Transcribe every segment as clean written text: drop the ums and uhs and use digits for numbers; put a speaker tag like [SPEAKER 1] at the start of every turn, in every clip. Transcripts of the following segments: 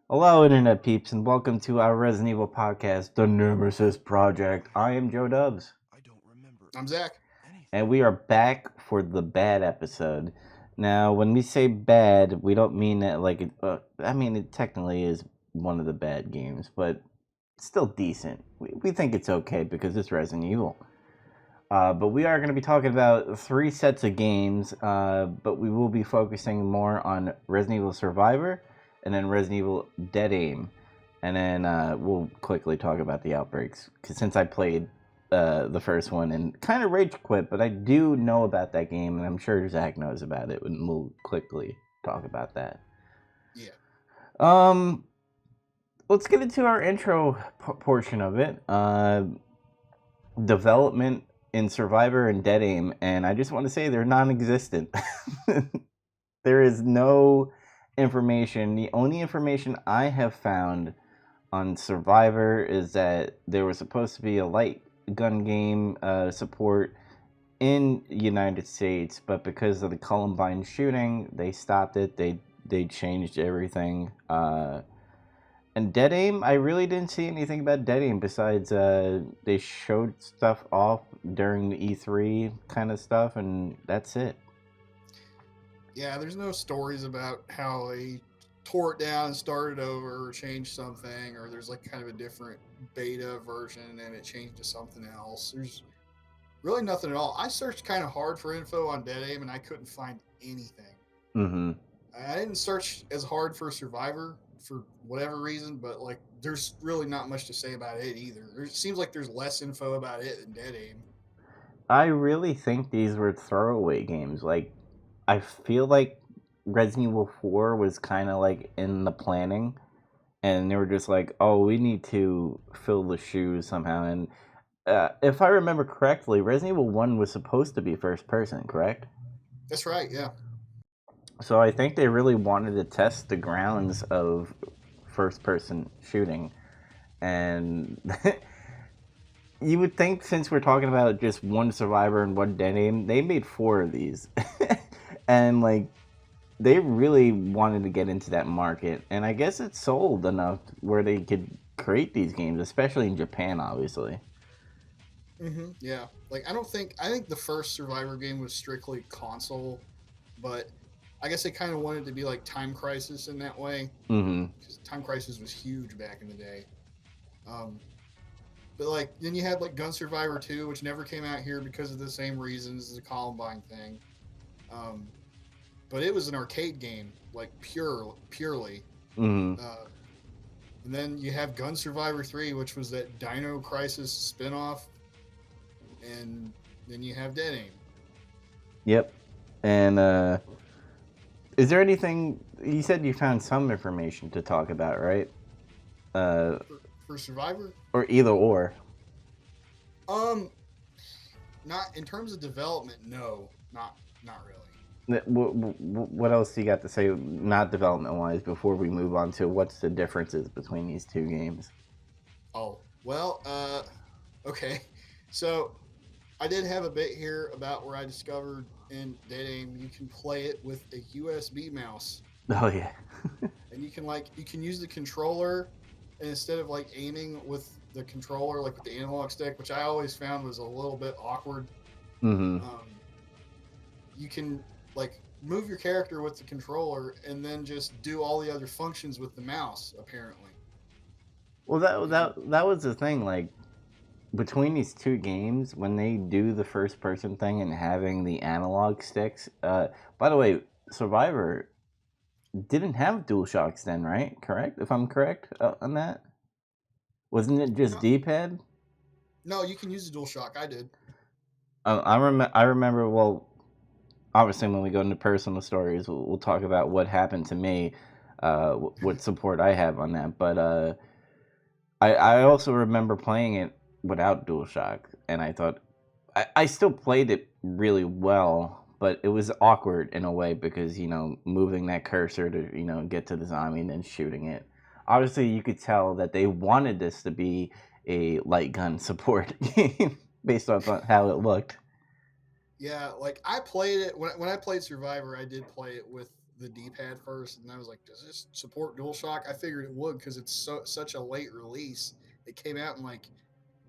[SPEAKER 1] Hello, Internet peeps, and welcome to our Resident Evil podcast, The Nemesis Project. I am Joe Dubs,
[SPEAKER 2] I'm Zach.
[SPEAKER 1] and we are back for the bad episode. Now, when we say bad, we don't mean that like it technically is one of the bad games, but it's still decent. We think it's okay because it's Resident Evil. But we are going to be talking about three sets of games, but we will be focusing more on Resident Evil Survivor and then Resident Evil Dead Aim. And then we'll quickly talk about the Outbreaks. Because since I played the first one and kind of rage quit, but I do know about that game, and I'm sure Zach knows about it, and we'll quickly talk about that.
[SPEAKER 2] Yeah.
[SPEAKER 1] Let's get into our intro portion of it. Development in Survivor and Dead Aim, and I just want to say they're non-existent. There is no information. The only information I have found on Survivor is that there was supposed to be a light gun game support in the United States, but because of the Columbine shooting, they stopped it. They changed everything. And Dead Aim, I really didn't see anything about Dead Aim besides they showed stuff off during the E3 kind of stuff, and that's it.
[SPEAKER 2] Yeah, there's no stories about how they tore it down and started over or changed something, or there's like kind of a different beta version and it changed to something else. There's really nothing at all. I searched kind of hard for info on Dead Aim and I couldn't find anything.
[SPEAKER 1] Mm-hmm.
[SPEAKER 2] I didn't search as hard for Survivor for whatever reason, but like there's really not much to say about it either. It seems like there's less info about it than Dead Aim.
[SPEAKER 1] I really think these were throwaway games. Like, I feel like Resident Evil 4 was kind of like in the planning, and they were just like, oh, we need to fill the shoes somehow. And if I remember correctly, Resident Evil 1 was supposed to be first person, correct?
[SPEAKER 2] That's right, yeah.
[SPEAKER 1] So I think they really wanted to test the grounds of first person shooting. And you would think, since we're talking about just one Survivor and one Dead Aim, they made 4 of these. And like, they really wanted to get into that market, and I guess it sold enough where they could create these games, especially in Japan, obviously.
[SPEAKER 2] Yeah, like I think the first Survivor game was strictly console, but I guess they kind of wanted to be like Time Crisis in that way
[SPEAKER 1] Mm-hmm.
[SPEAKER 2] because Time Crisis was huge back in the day. Um, but like then you had like Gun Survivor 2, which never came out here because of the same reasons as the Columbine thing. Um, but it was an arcade game, like purely.
[SPEAKER 1] Mm-hmm.
[SPEAKER 2] Uh, and then you have Gun Survivor 3, which was that Dino Crisis spinoff, and then you have Dead Aim.
[SPEAKER 1] Yep. And is there anything you said you found some information to talk about, right? Uh,
[SPEAKER 2] For Survivor,
[SPEAKER 1] or either or.
[SPEAKER 2] um, not in terms of development. No, not really.
[SPEAKER 1] What else do you got to say, not development wise, before we move on to what's the differences between these two games?
[SPEAKER 2] Oh well, okay. So I did have a bit here about where I discovered in Dead Aim you can play it with a USB mouse,
[SPEAKER 1] Oh yeah.
[SPEAKER 2] and you can use the controller, and instead of like aiming with the controller like with the analog stick, which I always found was a little bit awkward.
[SPEAKER 1] Mm-hmm.
[SPEAKER 2] Um, you can like move your character with the controller and then just do all the other functions with the mouse. Apparently,
[SPEAKER 1] Well, that
[SPEAKER 2] and
[SPEAKER 1] that that was the thing. Like, between these two games, when they do the first person thing and having the analog sticks. By the way, Survivor didn't have dual shocks then, right? Correct? If I'm correct on that, wasn't it just
[SPEAKER 2] no,
[SPEAKER 1] D pad?
[SPEAKER 2] no, you can use the dual shock. I did.
[SPEAKER 1] I remember. Well, obviously, when we go into personal stories, we'll talk about what happened to me, what support I have on that. But I also remember playing it without DualShock, and I thought I still played it really well, but it was awkward in a way because moving that cursor to get to the zombie and then shooting it. Obviously, you could tell that they wanted this to be a light gun support game based off on how it looked.
[SPEAKER 2] Yeah, like I played it when I played Survivor. I did play it with the D-pad first, and I was like, does this support DualShock? I figured it would because it's such a late release. It came out in like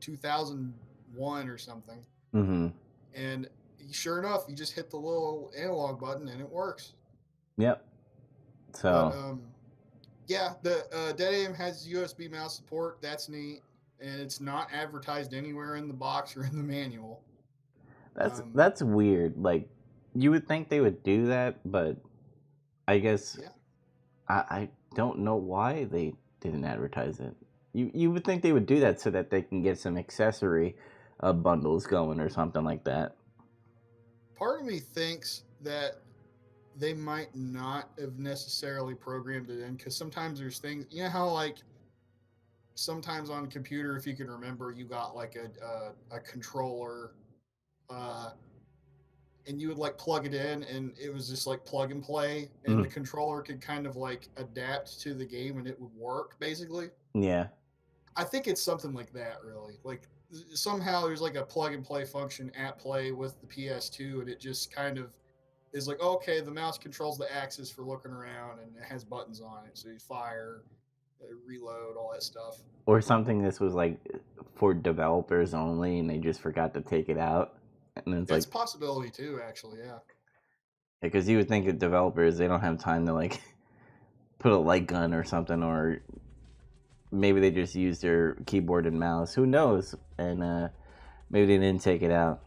[SPEAKER 2] 2001 or something,
[SPEAKER 1] Mm-hmm.
[SPEAKER 2] and sure enough, you just hit the little analog button and it works.
[SPEAKER 1] Yep.
[SPEAKER 2] But
[SPEAKER 1] So
[SPEAKER 2] yeah, the Dead Aim has USB mouse support. That's neat, and it's not advertised anywhere in the box or in the manual.
[SPEAKER 1] that's weird. Like, you would think they would do that, but I guess
[SPEAKER 2] Yeah,
[SPEAKER 1] I don't know why they didn't advertise it. You would think they would do that so that they can get some accessory bundles going or something like that.
[SPEAKER 2] part of me thinks that they might not have necessarily programmed it in because sometimes there's things, you know how like sometimes on a computer, if you can remember, you got like a controller, uh, and you would like plug it in, and it was just like plug and play, and the
[SPEAKER 1] Mm,
[SPEAKER 2] controller could kind of like adapt to the game, and it would work basically.
[SPEAKER 1] yeah.
[SPEAKER 2] I think it's something like that, really. Like somehow there's like a plug and play function at play with the PS2, and it just kind of is like, okay, the mouse controls the axis for looking around, and it has buttons on it, so you fire, reload, all that stuff.
[SPEAKER 1] Or something this was like for developers only, and they just forgot to take it out. And it's
[SPEAKER 2] That's
[SPEAKER 1] like,
[SPEAKER 2] a possibility too, actually. Yeah.
[SPEAKER 1] because you would think that developers, they don't have time to like put a light gun or something, or maybe they just use their keyboard and mouse. Who knows? And maybe they didn't take it out.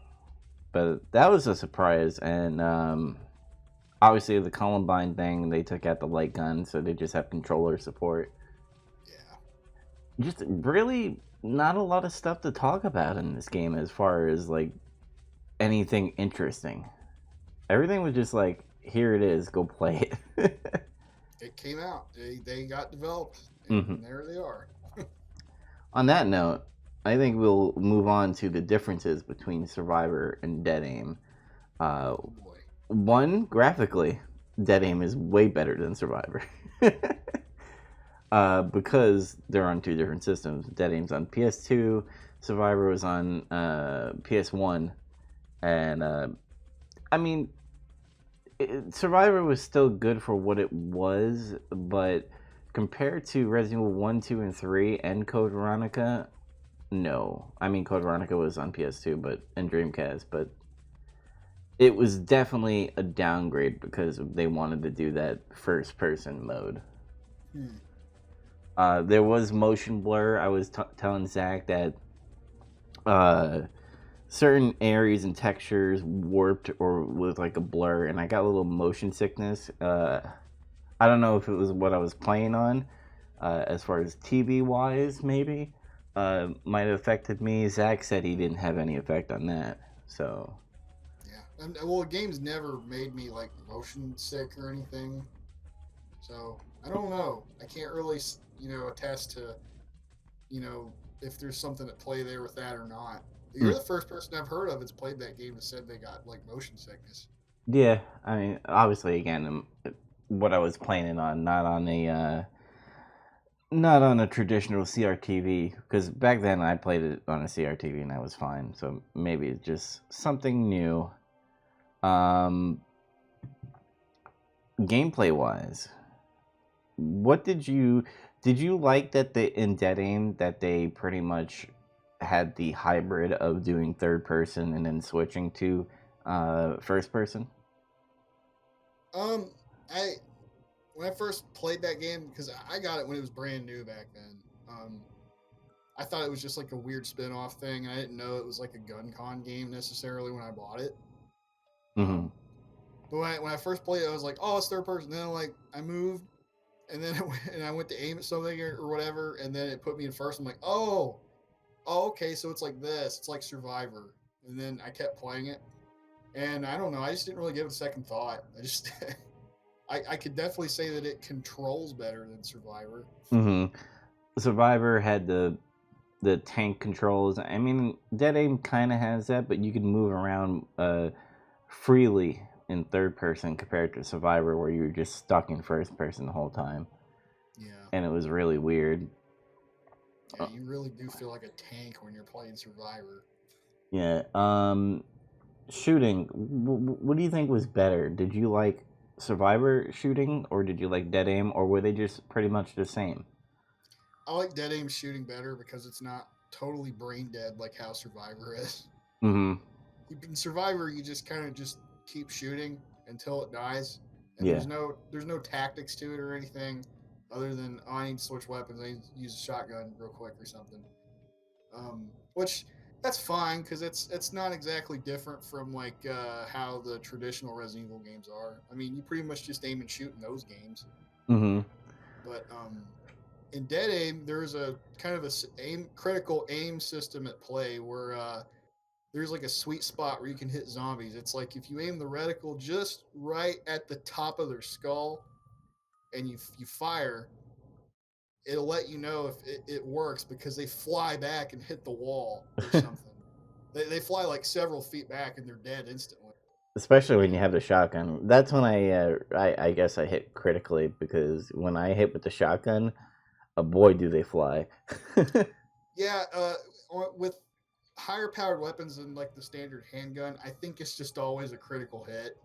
[SPEAKER 1] But that was a surprise. And obviously, the Columbine thing, they took out the light gun, so they just have controller support.
[SPEAKER 2] Yeah.
[SPEAKER 1] Just really not a lot of stuff to talk about in this game as far as like anything interesting. Everything was just like, here it is, go play it.
[SPEAKER 2] It came out. They got developed,
[SPEAKER 1] Hmm.
[SPEAKER 2] and there they are.
[SPEAKER 1] On that note, I think we'll move on to the differences between Survivor and Dead Aim. Uh,
[SPEAKER 2] Oh boy.
[SPEAKER 1] one, graphically, Dead Aim is way better than Survivor. Because they're on two different systems. Dead Aim's on PS2, Survivor was on PS1. And, I mean, Survivor was still good for what it was, but compared to Resident Evil 1, 2, and 3 and Code Veronica, no. I mean, Code Veronica was on PS2 and Dreamcast, but it was definitely a downgrade because they wanted to do that first person mode.
[SPEAKER 2] Hmm.
[SPEAKER 1] There was motion blur. I was telling Zach that uh, certain areas and textures warped or with like a blur, and I got a little motion sickness. I don't know if it was what I was playing on, as far as TV wise, maybe might have affected me. Zach said he didn't have any effect on that, so
[SPEAKER 2] Yeah. Well, games never made me like motion sick or anything, so I don't know. I can't really, attest to, you know, if there's something at play there with that or not. You're
[SPEAKER 1] mm.
[SPEAKER 2] the first person I've heard of that's played that game that said they got like motion sickness.
[SPEAKER 1] Yeah. I mean, obviously, again, what I was playing it on, not on a traditional CRTV, because back then I played it on a CRTV and I was fine. So maybe it's just something new. Um, Gameplay wise, what did you like that they in Dead Aim that they pretty much had the hybrid of doing third person and then switching to first person?
[SPEAKER 2] Um, I when I first played that game because I got it when it was brand new back then. I thought it was just like a weird spin-off thing. I didn't know it was like a gun con game necessarily when I bought it.
[SPEAKER 1] Mm-hmm.
[SPEAKER 2] Um, but when I first played it, I was like, oh, it's third person. Then like I moved, and then I went to aim at something or whatever, and then it put me in first. I'm like, oh, okay, so it's like this. It's like Survivor. And then I kept playing it, and I don't know. I just didn't really give it a second thought. I just I could definitely say that it controls better than Survivor.
[SPEAKER 1] Mm-hmm. Survivor had the tank controls. I mean, Dead Aim kind of has that, but you can move around freely in third person compared to Survivor, where you're just stuck in first person the whole time,
[SPEAKER 2] Yeah,
[SPEAKER 1] and it was really weird.
[SPEAKER 2] yeah, you really do feel like a tank when you're playing Survivor.
[SPEAKER 1] Yeah. Shooting. What do you think was better? Did you like Survivor shooting, or did you like Dead Aim, or were they just pretty much the same?
[SPEAKER 2] I like Dead Aim shooting better because it's not totally brain dead like how Survivor is.
[SPEAKER 1] Mm-hmm.
[SPEAKER 2] In Survivor, you just kind of just keep shooting until it dies, and
[SPEAKER 1] Yeah.
[SPEAKER 2] there's no tactics to it or anything other than I need to switch weapons. I need to use a shotgun real quick or something. Which that's fine because it's not exactly different from like how the traditional Resident Evil games are. I mean, you pretty much just aim and shoot in those games.
[SPEAKER 1] Mm-hmm.
[SPEAKER 2] But in Dead Aim, there's a kind of critical aim system at play where there's like a sweet spot where you can hit zombies. It's like if you aim the reticle just right at the top of their skull and you fire, it'll let you know if it works because they fly back and hit the wall or something. They fly like several feet back and they're dead instantly.
[SPEAKER 1] Especially when you have the shotgun. That's when I guess I hit critically, because when I hit with the shotgun, boy, do they fly.
[SPEAKER 2] Yeah, with higher powered weapons than like the standard handgun, I think it's just always a critical hit.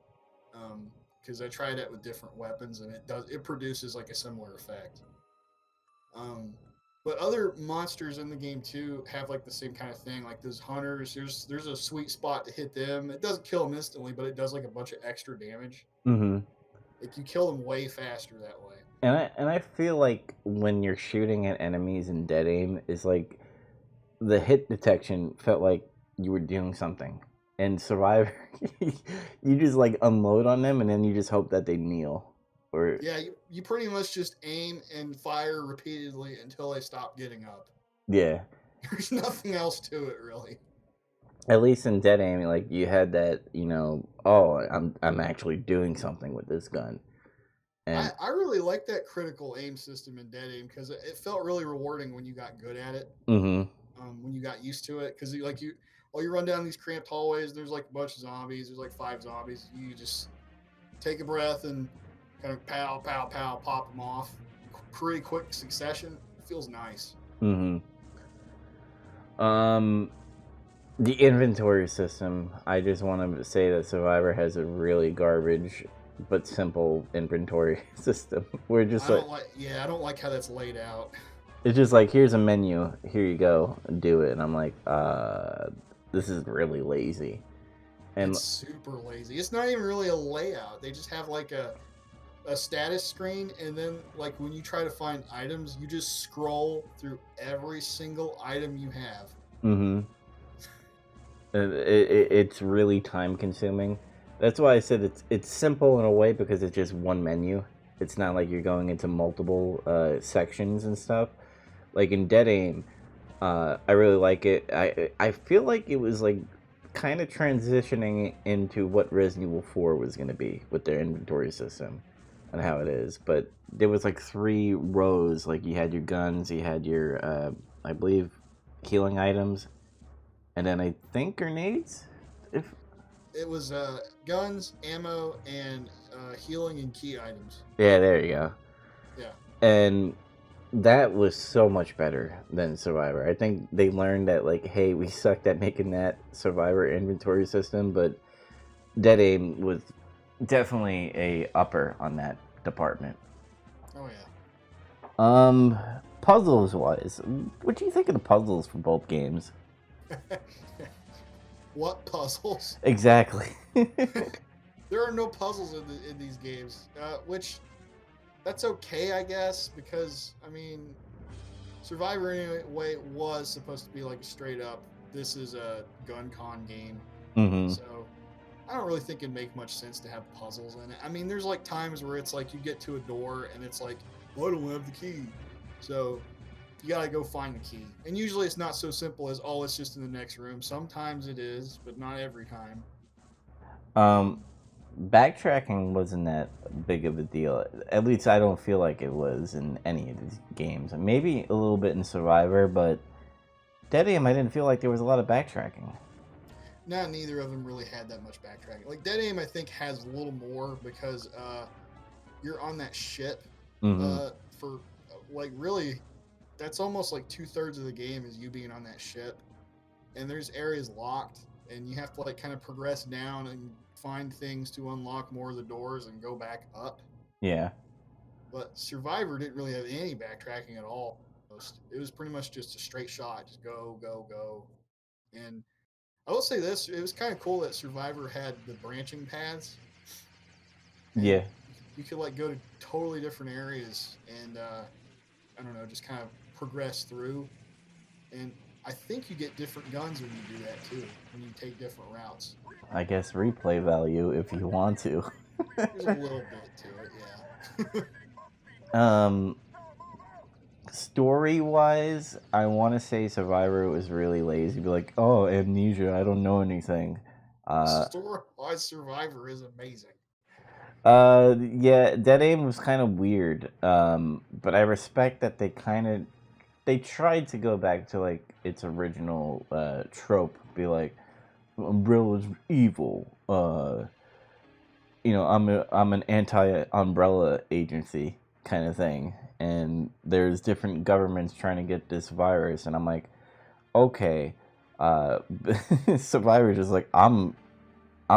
[SPEAKER 2] Because I tried it with different weapons and it produces like a similar effect. Um, but other monsters in the game too have like the same kind of thing. Like those hunters, there's a sweet spot to hit them. It doesn't kill them instantly, but it does like a bunch of extra damage.
[SPEAKER 1] Mm-hmm.
[SPEAKER 2] Like you kill them way faster that way.
[SPEAKER 1] And I feel like when you're shooting at enemies in Dead Aim, is like the hit detection felt like you were doing something. And Survivor, you just like unload on them, and then you just hope that they kneel. Or
[SPEAKER 2] Yeah, you pretty much just aim and fire repeatedly until they stop getting up.
[SPEAKER 1] yeah,
[SPEAKER 2] There's nothing else to it really.
[SPEAKER 1] at least in Dead Aim, like you had that, oh, I'm actually doing something with this gun. And
[SPEAKER 2] I really like that critical aim system in Dead Aim because it felt really rewarding when you got good at it.
[SPEAKER 1] mm-hmm.
[SPEAKER 2] When you got used to it, because while you run down these cramped hallways, there's like a bunch of zombies. There's like 5 zombies. You just take a breath and kind of pow, pow, pow, pop them off. Pretty quick succession. It feels nice.
[SPEAKER 1] Mm-hmm. The inventory system, I just want to say that Survivor has a really garbage but simple inventory system. We're just like,
[SPEAKER 2] I don't like how that's laid out.
[SPEAKER 1] it's just like, here's a menu, here you go, do it. And I'm like, this is really lazy. And
[SPEAKER 2] It's super lazy. It's not even really a layout. They just have like a status screen, and then like when you try to find items, you just scroll through every single item you have.
[SPEAKER 1] mm-hmm. It's really time consuming. That's why I said it's simple in a way, because it's just one menu. It's not like you're going into multiple sections and stuff. Like in Dead Aim, I really like it. I feel like it was like kind of transitioning into what Resident Evil 4 was going to be with their inventory system and how it is. But there was like 3 rows. Like you had your guns, you had your I believe healing items, and then I think grenades. If
[SPEAKER 2] It was guns, ammo, and healing and key items.
[SPEAKER 1] Yeah, there you go.
[SPEAKER 2] Yeah.
[SPEAKER 1] And that was so much better than Survivor. I think they learned that, like, hey, we sucked at making that Survivor inventory system, but Dead Aim was definitely a upper on that department.
[SPEAKER 2] Oh yeah.
[SPEAKER 1] Puzzles wise, what do you think of the puzzles for both games?
[SPEAKER 2] What puzzles?
[SPEAKER 1] Exactly.
[SPEAKER 2] There are no puzzles in these games, which that's okay, I guess, because I mean, Survivor anyway was supposed to be like straight up. This is a gun con game,
[SPEAKER 1] Mm-hmm.
[SPEAKER 2] so I don't really think it'd make much sense to have puzzles in it. I mean, there's like times where it's like you get to a door and it's like, well, I don't have the key, so you gotta go find the key. And usually it's not so simple as, oh, it's just in the next room. Sometimes it is, but not every time.
[SPEAKER 1] Backtracking wasn't that big of a deal. At least I don't feel like it was in any of these games. Maybe a little bit in Survivor, but Dead Aim, I didn't feel like there was a lot of backtracking.
[SPEAKER 2] Not neither of them really had that much backtracking. Like Dead Aim, I think has a little more because you're on that ship
[SPEAKER 1] Mm-hmm.
[SPEAKER 2] for like really. That's almost like 2/3 of the game is you being on that ship, and there's areas locked and you have to like kind of progress down and find things to unlock more of the doors and go back up.
[SPEAKER 1] Yeah.
[SPEAKER 2] But Survivor didn't really have any backtracking at all. It was pretty much just a straight shot, just go, go, go. And I will say this: it was kind of cool that Survivor had the branching paths, and
[SPEAKER 1] Yeah.
[SPEAKER 2] you could like go to totally different areas and I don't know, just kind of progress through. And I think you get different guns when you do that too, when you take different routes.
[SPEAKER 1] I guess replay value if you want to.
[SPEAKER 2] There's a little bit to it, yeah.
[SPEAKER 1] Story wise, I want to say Survivor was really lazy. Be like, oh, amnesia, I don't know anything.
[SPEAKER 2] Story-wise, Survivor is amazing.
[SPEAKER 1] Yeah, Dead Aim was kind of weird. But I respect that they tried to go back to like its original trope. Be like, Umbrella's evil. I'm an anti-umbrella agency kind of thing, and there's different governments trying to get this virus, and I'm like, okay, Survivor's just like, I'm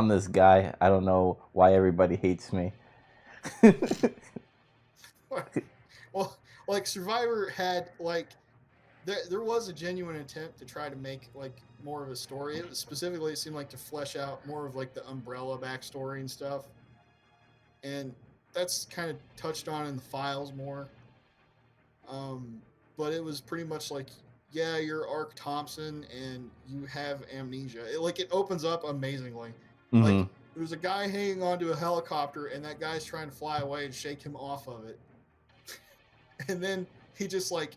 [SPEAKER 1] this guy. I don't know why everybody hates me.
[SPEAKER 2] Well, like Survivor had like there was a genuine attempt to try to make like more of a story. It was specifically, it seemed like to flesh out more of like the Umbrella backstory and stuff, and that's kind of touched on in the files more. But it was pretty much like, yeah, you're Ark Thompson and you have amnesia. It opens up amazingly. Like
[SPEAKER 1] Mm-hmm.
[SPEAKER 2] there's a guy hanging onto a helicopter and that guy's trying to fly away and shake him off of it, and then he just like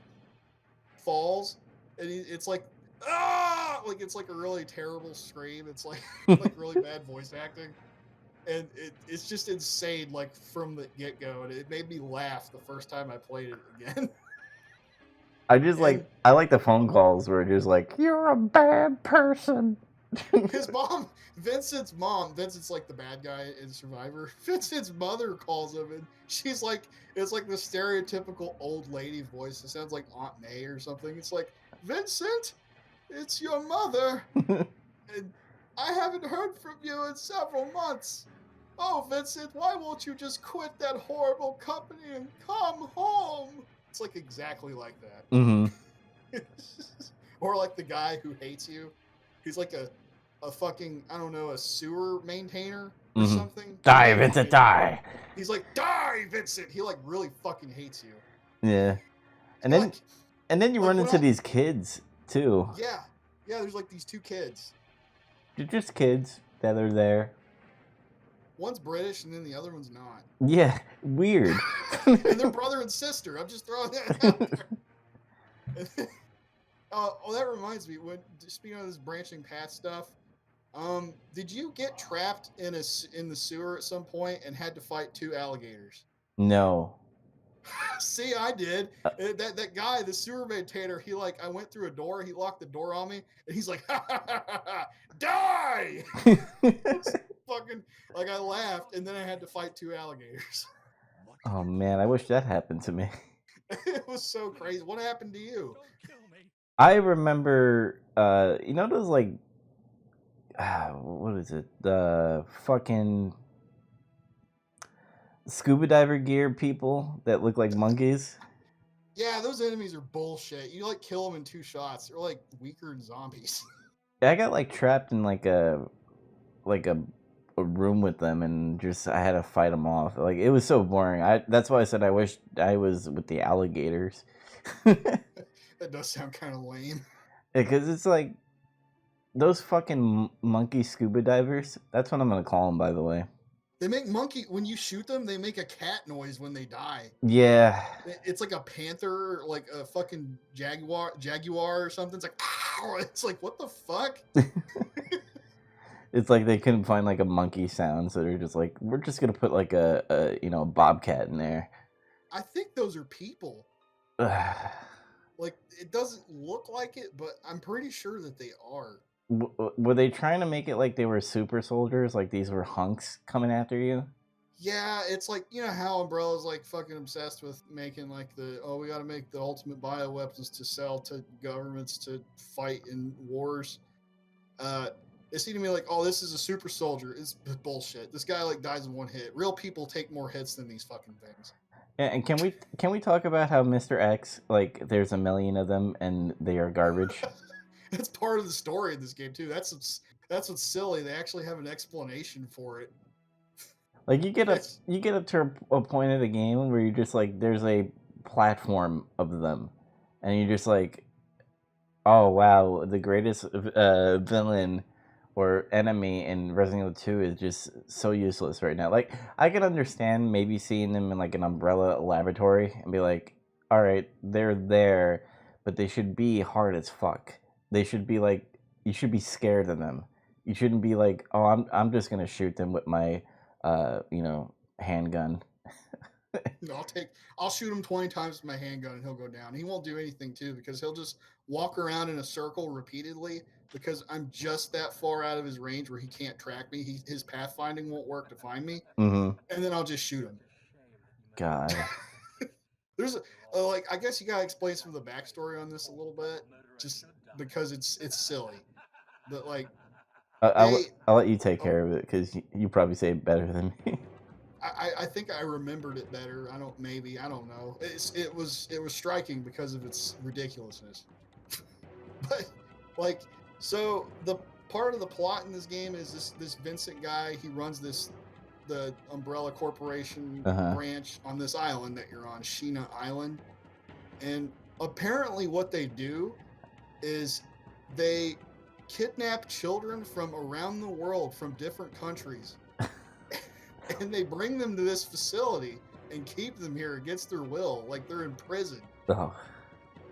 [SPEAKER 2] falls, and it's like like it's like a really terrible scream. It's like like really bad voice acting, and it's just insane like from the get go, and it made me laugh the first time I played it again. And
[SPEAKER 1] I like the phone calls where it's just like, you're a bad person.
[SPEAKER 2] his mom, Vincent's like the bad guy in Survivor. Vincent's mother calls him, and she's like, it's like the stereotypical old lady voice. It sounds like Aunt May or something. It's like, Vincent, it's your mother, and I haven't heard from you in several months. Oh, Vincent, why won't you just quit that horrible company and come home? It's like exactly like that.
[SPEAKER 1] Mm-hmm.
[SPEAKER 2] Or like the guy who hates you. He's like a fucking, I don't know, a sewer maintainer or
[SPEAKER 1] Mm-hmm.
[SPEAKER 2] something.
[SPEAKER 1] Die, Vincent, die.
[SPEAKER 2] He's like, die, Vincent. He like really fucking hates you.
[SPEAKER 1] Yeah. And
[SPEAKER 2] He,
[SPEAKER 1] then
[SPEAKER 2] like,
[SPEAKER 1] you
[SPEAKER 2] like
[SPEAKER 1] run
[SPEAKER 2] when
[SPEAKER 1] into
[SPEAKER 2] I,
[SPEAKER 1] these kids too.
[SPEAKER 2] yeah, yeah. There's like these two kids.
[SPEAKER 1] They're just kids that are there.
[SPEAKER 2] One's British and then the other one's not.
[SPEAKER 1] Yeah, weird.
[SPEAKER 2] And they're brother and sister. I'm just throwing that out there. Then, oh, that reminds me. When speaking of this branching path stuff, did you get trapped in the sewer at some point and had to fight two alligators?
[SPEAKER 1] No.
[SPEAKER 2] See, I did. That guy, the sewer maintainer, he like, I went through a door, he locked the door on me, and he's like, ha ha ha ha, ha die! Fucking like I laughed, and then I had to fight two alligators.
[SPEAKER 1] Oh man, I wish that happened to me.
[SPEAKER 2] It was so crazy. What happened to you?
[SPEAKER 1] I remember, those like, what is it? The fucking scuba diver gear people that look like monkeys.
[SPEAKER 2] Yeah, those enemies are bullshit. You like kill them in 2 shots. They're like weaker than zombies.
[SPEAKER 1] I got like trapped in like a room with them, and just I had to fight them off. Like it was so boring. That's why I said I wish I was with the alligators.
[SPEAKER 2] That does sound kind of lame.
[SPEAKER 1] Because it's like those fucking monkey scuba divers. That's what I'm gonna call them, by the way.
[SPEAKER 2] They make when you shoot them, they make a cat noise when they die.
[SPEAKER 1] Yeah.
[SPEAKER 2] It's like a panther, like a fucking jaguar or something. It's like, ow! It's like, what the fuck?
[SPEAKER 1] It's like they couldn't find like a monkey sound, so they're just like, we're just gonna put like a bobcat in there.
[SPEAKER 2] I think those are people. Like it doesn't look like it, but I'm pretty sure that they are.
[SPEAKER 1] Were they trying to make it like they were super soldiers, like these were hunks coming after you?
[SPEAKER 2] Yeah, it's like, you know how Umbrella's like fucking obsessed with making like we gotta make the ultimate bioweapons to sell to governments to fight in wars. It seemed to me like, oh, this is a super soldier. It's bullshit. This guy like dies in one hit. Real people take more hits than these fucking things.
[SPEAKER 1] And can we talk about how Mr. X, like, there's a million of them and they are garbage?
[SPEAKER 2] That's part of the story of this game too. That's what's silly. They actually have an explanation for it.
[SPEAKER 1] Like,
[SPEAKER 2] It's
[SPEAKER 1] you get up to a point of the game where you're just like, there's a platform of them, and you're just like, oh wow, the greatest villain or enemy in Resident Evil 2 is just so useless right now. Like, I can understand maybe seeing them in like an umbrella laboratory and be like, all right, they're there, but they should be hard as fuck. They should be like, you should be scared of them. You shouldn't be like, oh, I'm just gonna shoot them with my handgun.
[SPEAKER 2] I'll shoot him 20 times with my handgun and he'll go down. He won't do anything too because he'll just walk around in a circle repeatedly because I'm just that far out of his range where he can't track me. His pathfinding won't work to find me,
[SPEAKER 1] Mm-hmm.
[SPEAKER 2] and then I'll just shoot him.
[SPEAKER 1] God.
[SPEAKER 2] There's like I guess you gotta explain some of the backstory on this a little bit, just because it's silly. But like they,
[SPEAKER 1] I'll let you take
[SPEAKER 2] oh,
[SPEAKER 1] care of it because you probably say it better than me.
[SPEAKER 2] I think I remembered it better. I don't know. It was striking because of its ridiculousness. But like so the part of the plot in this game is this Vincent guy. He runs the Umbrella Corporation
[SPEAKER 1] Uh huh.
[SPEAKER 2] branch on this island that you're on, Sheena Island. And apparently what they do is they kidnap children from around the world from different countries and they bring them to this facility and keep them here against their will, like they're in prison.
[SPEAKER 1] Oh.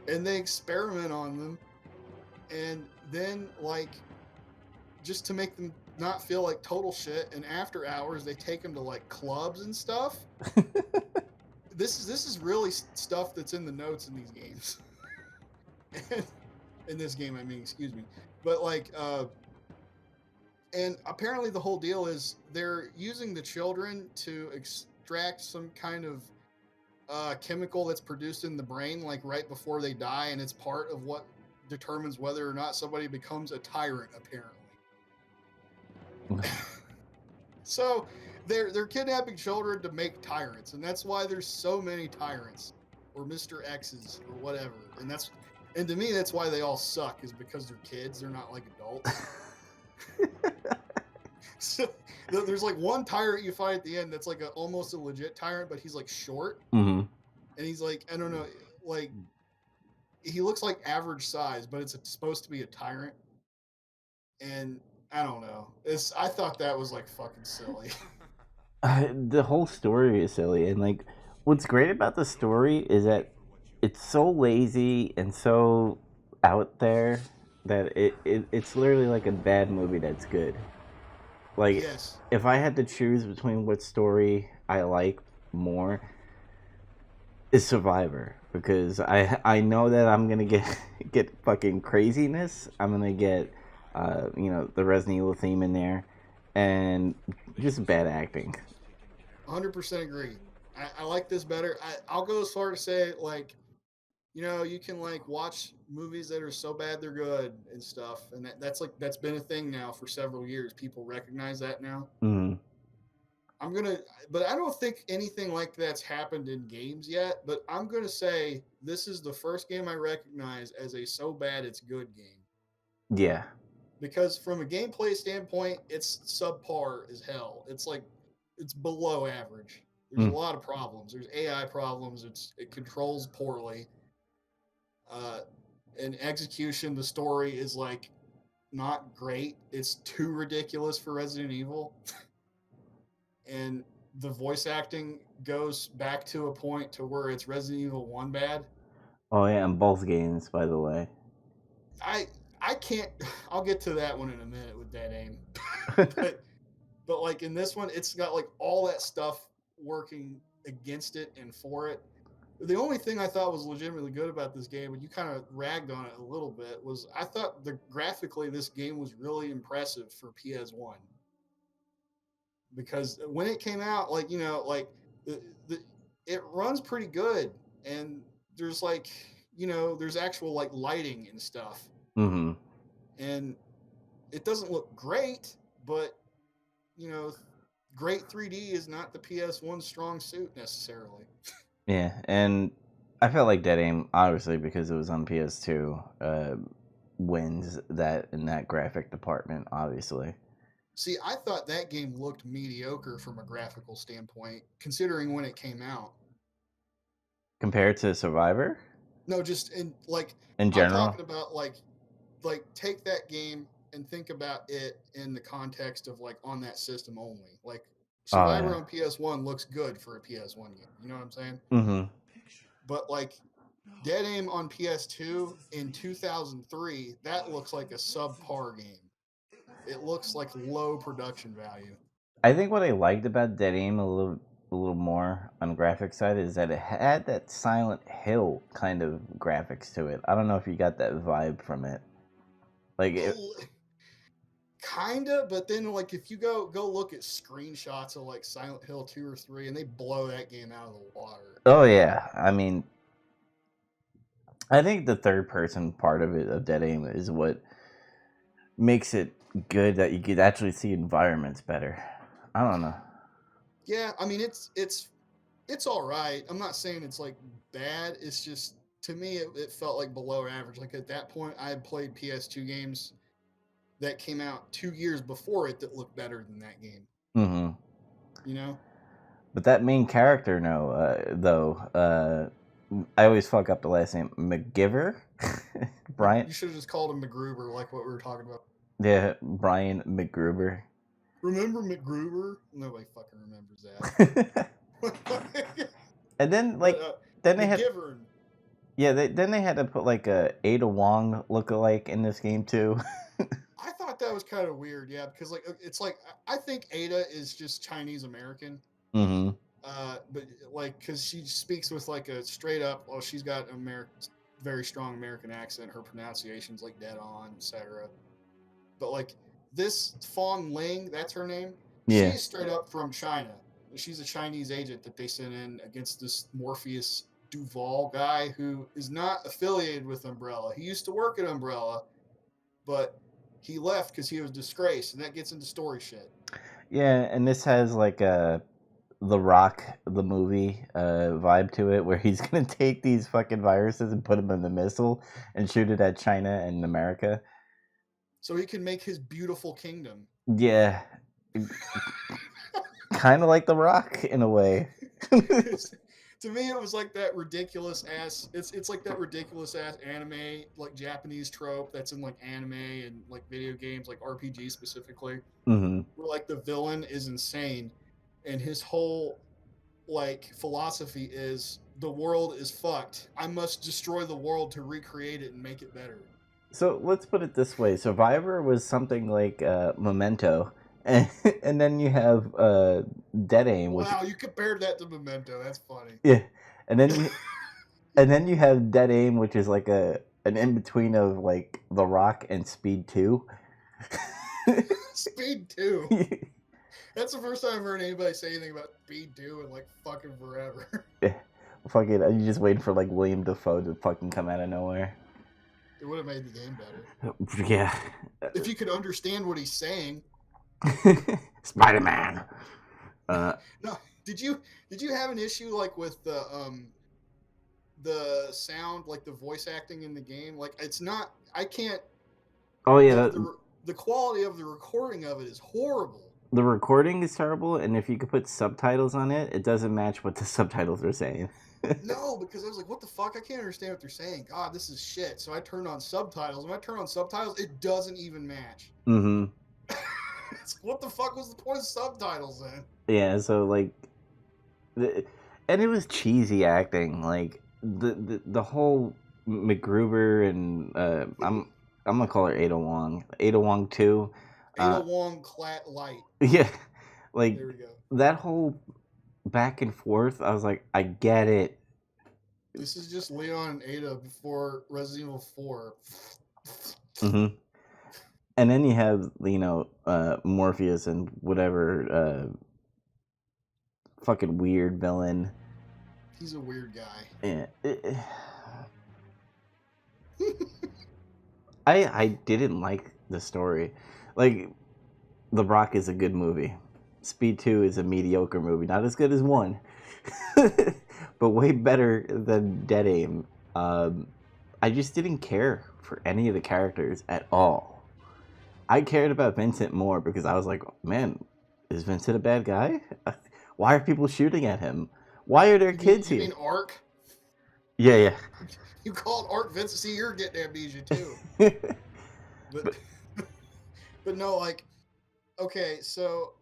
[SPEAKER 2] And they experiment on them, and then like just to make them not feel like total shit. And after hours, they take them to like clubs and stuff. This is really stuff that's in the notes in these games. In this game, I mean, excuse me, but like and apparently the whole deal is they're using the children to extract some kind of chemical that's produced in the brain like right before they die, and it's part of what determines whether or not somebody becomes a tyrant apparently. So they're kidnapping children to make tyrants, and that's why there's so many tyrants or Mr. X's or whatever. And to me that's why they all suck, is because they're kids, they're not like adults. So there's like one tyrant you fight at the end that's like almost a legit tyrant, but he's like short.
[SPEAKER 1] Mm-hmm.
[SPEAKER 2] And he's like, I don't know, like he looks like average size, but it's supposed to be a tyrant. And I don't know. I thought that was like fucking silly.
[SPEAKER 1] The whole story is silly, and like, what's great about the story is that it's so lazy and so out there that it's literally like a bad movie that's good. Like,
[SPEAKER 2] Yes,
[SPEAKER 1] if I had to choose between what story I like more, is Survivor, because I know that I'm gonna get fucking craziness. I'm gonna get the Resident Evil theme in there, and just bad acting.
[SPEAKER 2] 100% agree. I like this better. I'll go as far to say like, you can like watch movies that are so bad they're good and stuff, and that's been a thing now for several years. People recognize that now.
[SPEAKER 1] Mm.
[SPEAKER 2] I'm gonna, but I don't think anything like that's happened in games yet. But I'm gonna say this is the first game I recognize as a so bad it's good game,
[SPEAKER 1] Yeah.
[SPEAKER 2] because from a gameplay standpoint, it's subpar as hell. It's like it's below average. There's a
[SPEAKER 1] Mm.
[SPEAKER 2] lot of problems. There's AI problems. It controls poorly. Uh, in execution, the story is like not great. It's too ridiculous for Resident Evil. And the voice acting goes back to a point to where it's Resident Evil 1 bad.
[SPEAKER 1] Oh yeah, in both games, by the way.
[SPEAKER 2] I I can't I'll get to that one in a minute with that aim. but but like in this one it's got like all that stuff working against it and for it. The only thing I thought was legitimately good about this game, and you kind of ragged on it a little bit, was I thought graphically this game was really impressive for PS1, because when it came out, like like the it runs pretty good, and there's there's actual like lighting and stuff,
[SPEAKER 1] Mm-hmm.
[SPEAKER 2] and it doesn't look great, but great 3D is not the PS1 strong suit necessarily.
[SPEAKER 1] Yeah, and I felt like Dead Aim, obviously, because it was on PS2, wins that in that graphic department, obviously.
[SPEAKER 2] See, I thought that game looked mediocre from a graphical standpoint, considering when it came out.
[SPEAKER 1] Compared to Survivor?
[SPEAKER 2] No, just
[SPEAKER 1] In
[SPEAKER 2] I'm
[SPEAKER 1] general?
[SPEAKER 2] talking about take that game and think about it in the context of on that system only. Like
[SPEAKER 1] Oh,
[SPEAKER 2] Survivor
[SPEAKER 1] yeah.
[SPEAKER 2] on PS1 looks good for a PS1 game. You know what I'm saying?
[SPEAKER 1] Mm-hmm.
[SPEAKER 2] But Dead Aim on PS2 in 2003, that looks like a subpar game. It looks like low production value.
[SPEAKER 1] I think what I liked about Dead Aim a little more on the graphics side is that it had that Silent Hill kind of graphics to it. I don't know if you got that vibe from it. Like it,
[SPEAKER 2] Kinda, but then if you go look at screenshots of Silent Hill 2 or 3 and they blow that game out of the water.
[SPEAKER 1] oh yeah, I mean, I think the third person part of it of Dead Aim is what makes it good, that you could actually see environments better. I don't know.
[SPEAKER 2] Yeah, I mean it's all right. I'm not saying it's bad. It's just to me it felt like below average. Like at that point I had played PS2 games that came out 2 years before it that looked better than that game.
[SPEAKER 1] Mm-hmm.
[SPEAKER 2] You know?
[SPEAKER 1] But that main character, I always fuck up the last name. McGiver? Brian?
[SPEAKER 2] You should have just called him McGruber, like what we were talking about.
[SPEAKER 1] Yeah, Brian McGruber.
[SPEAKER 2] Remember McGruber? Nobody fucking remembers that.
[SPEAKER 1] And then, then they had... Yeah, then they had to put, a Ada Wong lookalike in this game, too.
[SPEAKER 2] I thought that was kind of weird, yeah, because, it's I think Ada is just Chinese-American.
[SPEAKER 1] Mm-hmm.
[SPEAKER 2] But, because she speaks with, a straight-up, she's got very strong American accent. Her pronunciation's, dead on, etc. But, this Fong Ling, that's her name.
[SPEAKER 1] Yeah.
[SPEAKER 2] She's straight up from China. She's a Chinese agent that they sent in against this Morpheus Duval guy who is not affiliated with Umbrella. He used to work at Umbrella, but he left because he was disgraced, and that gets into story shit.
[SPEAKER 1] Yeah, and this has The Rock, the movie, vibe to it, where he's gonna take these fucking viruses and put them in the missile and shoot it at China and America.
[SPEAKER 2] So he can make his beautiful kingdom.
[SPEAKER 1] Yeah. Kind of like The Rock, in a way.
[SPEAKER 2] To me, it was like that ridiculous ass. It's like that ridiculous ass anime, Japanese trope that's in anime and video games, RPG specifically.
[SPEAKER 1] Mm-hmm.
[SPEAKER 2] Where the villain is insane, and his whole philosophy is the world is fucked. I must destroy the world to recreate it and make it better.
[SPEAKER 1] So let's put it this way: Survivor was something like Memento. And then you have Dead Aim.
[SPEAKER 2] Wow, you compared that to Memento. That's funny.
[SPEAKER 1] Yeah, and then you have Dead Aim, which is an in between of The Rock and Speed 2.
[SPEAKER 2] Speed 2. That's the first time I've heard anybody say anything about Speed 2 in fucking forever.
[SPEAKER 1] Yeah, fucking. You just waiting for William Dafoe to fucking come out of nowhere.
[SPEAKER 2] It would have made the game better.
[SPEAKER 1] Yeah.
[SPEAKER 2] If you could understand what he's saying.
[SPEAKER 1] Spider-Man.
[SPEAKER 2] No, did you have an issue with the sound, the voice acting in the game? It's not. I can't.
[SPEAKER 1] Oh yeah.
[SPEAKER 2] The quality of the recording of it is horrible.
[SPEAKER 1] The recording is terrible, and if you could put subtitles on it, it doesn't match what the subtitles are saying.
[SPEAKER 2] No, because I was like, what the fuck? I can't understand what they're saying. God, this is shit. So I turned on subtitles. When I turn on subtitles, it doesn't even match.
[SPEAKER 1] Mm-hmm.
[SPEAKER 2] What the fuck was the point of subtitles then?
[SPEAKER 1] Yeah, so and it was cheesy acting. The whole McGruber and I'm gonna call her Ada Wong. Ada Wong 2.
[SPEAKER 2] Ada Wong Light.
[SPEAKER 1] Yeah,
[SPEAKER 2] there we go.
[SPEAKER 1] That whole back and forth. I was like, I get it.
[SPEAKER 2] This is just Leon and Ada before Resident Evil 4.
[SPEAKER 1] Mm-hmm. And then you have Morpheus and whatever fucking weird villain.
[SPEAKER 2] He's a weird guy.
[SPEAKER 1] Yeah. I didn't like the story. Like, The Rock is a good movie. Speed 2 is a mediocre movie. Not as good as 1, but way better than Dead Aim. I just didn't care for any of the characters at all. I cared about Vincent more because I was like, man, is Vincent a bad guy? Why are people shooting at him? Why are there kids
[SPEAKER 2] You
[SPEAKER 1] here?
[SPEAKER 2] mean Ark?
[SPEAKER 1] Yeah, yeah.
[SPEAKER 2] You called Ark Vincent. See, you're getting amnesia too. But but no, like, okay, so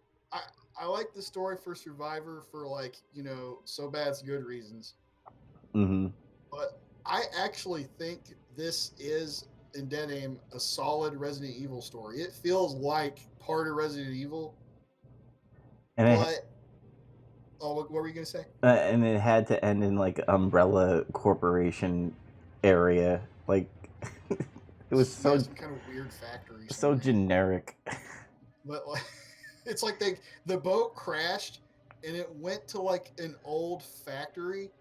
[SPEAKER 2] I like the story for Survivor for, like, so bad's good reasons.
[SPEAKER 1] Mm-hmm.
[SPEAKER 2] But I actually think this is, in Dead Aim, a solid Resident Evil story. It feels like part of Resident Evil,
[SPEAKER 1] And
[SPEAKER 2] but what were you gonna say?
[SPEAKER 1] it had to end in like Umbrella Corporation area. Like it was
[SPEAKER 2] Yeah,
[SPEAKER 1] so
[SPEAKER 2] some kind of weird factory
[SPEAKER 1] so
[SPEAKER 2] somewhere.
[SPEAKER 1] generic.
[SPEAKER 2] But like, it's like the boat crashed and it went to like an old factory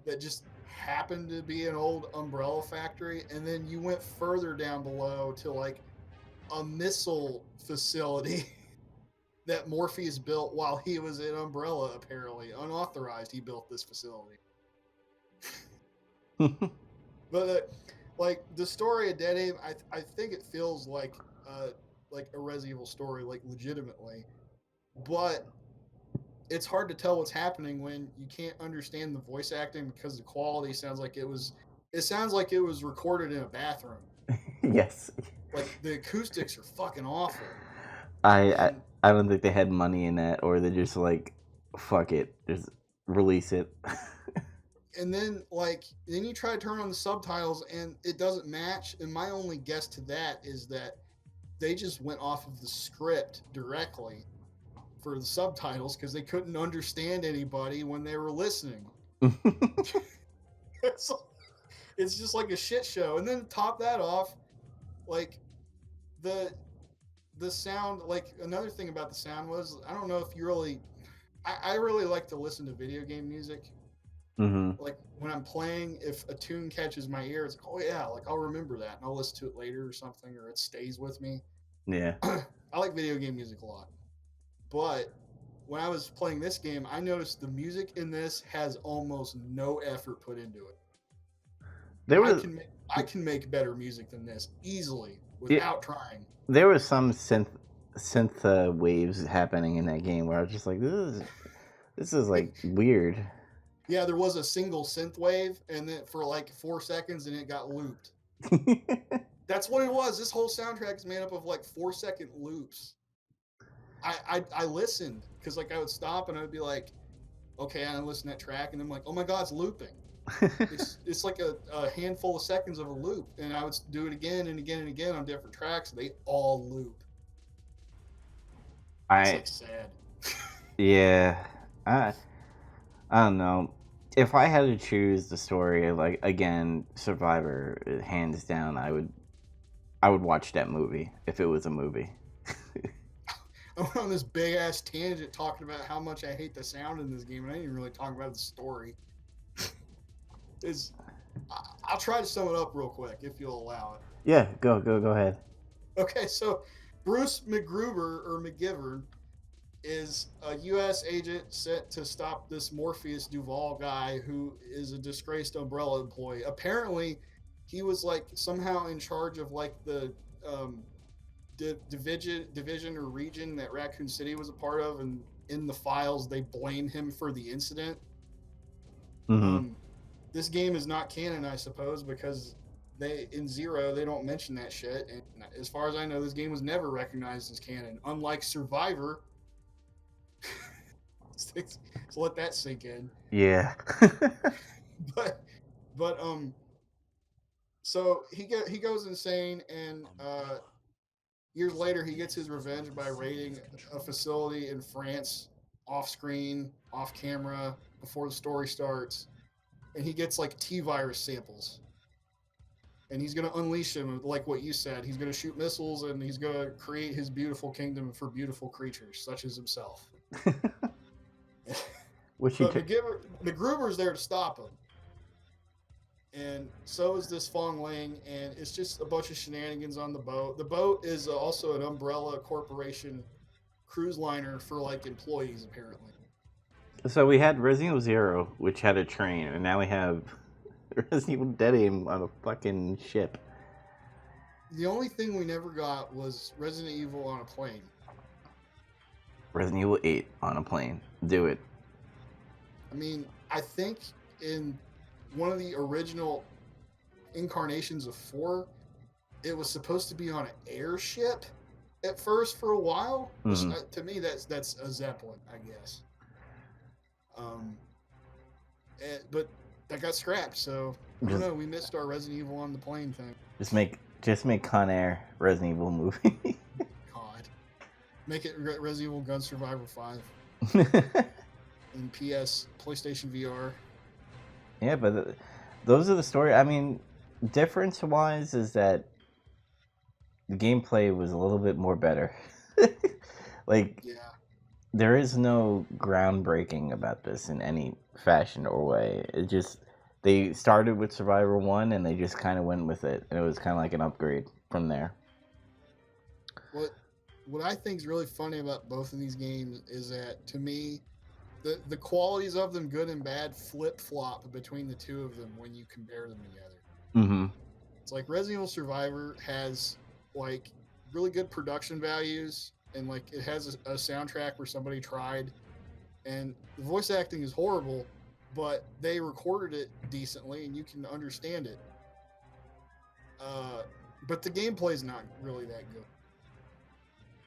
[SPEAKER 2] that just happened to be an old umbrella factory, and then you went further down below to like a missile facility that Morpheus built while he was in Umbrella, apparently unauthorized. He built this facility. But like the story of Dead Aim, I think it feels like a Resident Evil story, like legitimately, but it's hard to tell what's happening when you can't understand the voice acting because the quality sounds like it was. It sounds like it was recorded in a bathroom.
[SPEAKER 1] Yes.
[SPEAKER 2] Like the acoustics are fucking awful.
[SPEAKER 1] I, I
[SPEAKER 2] And
[SPEAKER 1] I don't think they had money in that, or they just like, fuck it, just release it.
[SPEAKER 2] then you try to turn on the subtitles and it doesn't match. And my only guess to that is that they just went off of the script directly for the subtitles because they couldn't understand anybody when they were listening. it's, it's just like a shit show. And then top that off, like the the sound. Like another thing about the sound was, I don't know if you really. I really like to listen to video game music.
[SPEAKER 1] Mm-hmm.
[SPEAKER 2] Like when I'm playing, if a tune catches my ear, it's like, oh yeah, like I'll remember that and I'll listen to it later or something, or it stays with me.
[SPEAKER 1] Yeah.
[SPEAKER 2] I like video game music a lot, but when I was playing this game, I noticed the music in this has almost no effort put into it.
[SPEAKER 1] There
[SPEAKER 2] I
[SPEAKER 1] was
[SPEAKER 2] can make I can make better music than this easily
[SPEAKER 1] yeah,
[SPEAKER 2] without trying.
[SPEAKER 1] there was some synth waves happening in that game where I was just like, this is like weird.
[SPEAKER 2] Yeah, there was a single synth wave, and then for like 4 seconds, and it got looped. That's what it was. This whole soundtrack is made up of like 4 second loops. I listened because like I would stop and I would be like, okay, I listen to that track, and I'm like, oh my god, it's looping. It's like a handful of seconds of a loop, and I would do it again and again and again on different tracks. They all loop. It's
[SPEAKER 1] I
[SPEAKER 2] like sad.
[SPEAKER 1] yeah. I I don't know. If I had to choose the story, like again, Survivor, hands down, I would watch that movie if it was a movie.
[SPEAKER 2] I went on this big ass tangent talking about how much I hate the sound in this game, and I didn't even really talk about the story. Is I'll try to sum it up real quick if you'll allow it.
[SPEAKER 1] Yeah, go ahead.
[SPEAKER 2] Okay, so Bruce McGruber or McGivern is a U.S. agent sent to stop this Morpheus Duval guy who is a disgraced Umbrella employee. Apparently, he was like somehow in charge of like the division or region that Raccoon City was a part of, and in the files they blame him for the incident.
[SPEAKER 1] Mm-hmm.
[SPEAKER 2] Um, this game is not canon, I suppose, because they in Zero they don't mention that shit. And as far as I know, this game was never recognized as canon. Unlike Survivor, so let that sink in.
[SPEAKER 1] Yeah.
[SPEAKER 2] But but so he goes insane, and years later he gets his revenge by raiding a facility in France, off screen, off camera, before the story starts, and he gets like T virus samples. And he's going to unleash him, like what you said. He's going to shoot missiles, and he's going to create his beautiful kingdom for beautiful creatures, such as himself.
[SPEAKER 1] Which
[SPEAKER 2] But McGruber's there to stop him. and so is this Fong Ling, and it's just a bunch of shenanigans on the boat. The boat is also an umbrella corporation cruise liner for like employees, apparently.
[SPEAKER 1] So we had Resident Evil Zero, which had a train, and now we have Resident Evil Dead Aim on a fucking ship.
[SPEAKER 2] The only thing we never got was Resident Evil on a plane.
[SPEAKER 1] Resident Evil 8 on a plane. Do it.
[SPEAKER 2] I mean, I think in one of the original incarnations of 4, it was supposed to be on an airship at first for a while. Which, to me, that's a Zeppelin, I guess. But that got scrapped, so I don't know. We missed our Resident Evil on the plane thing.
[SPEAKER 1] Just make Con Air Resident Evil movie.
[SPEAKER 2] God, make it Resident Evil Gun Survivor 5 and PS PlayStation VR.
[SPEAKER 1] Yeah, but those are the story. I mean, difference-wise is that the gameplay was a little bit more better. Like,
[SPEAKER 2] yeah,
[SPEAKER 1] there is no groundbreaking about this in any fashion or way. It just, they started with Survivor 1 and they just kind of went with it, and it was kind of like an upgrade from there.
[SPEAKER 2] What I think is really funny about both of these games is that, to me, the qualities of them, good and bad, flip-flop between the two of them when you compare them together.
[SPEAKER 1] Mm-hmm.
[SPEAKER 2] It's like Resident Evil Survivor has like really good production values, and like it has a soundtrack where somebody tried, and the voice acting is horrible, but they recorded it decently and you can understand it. But the gameplay is not really that good.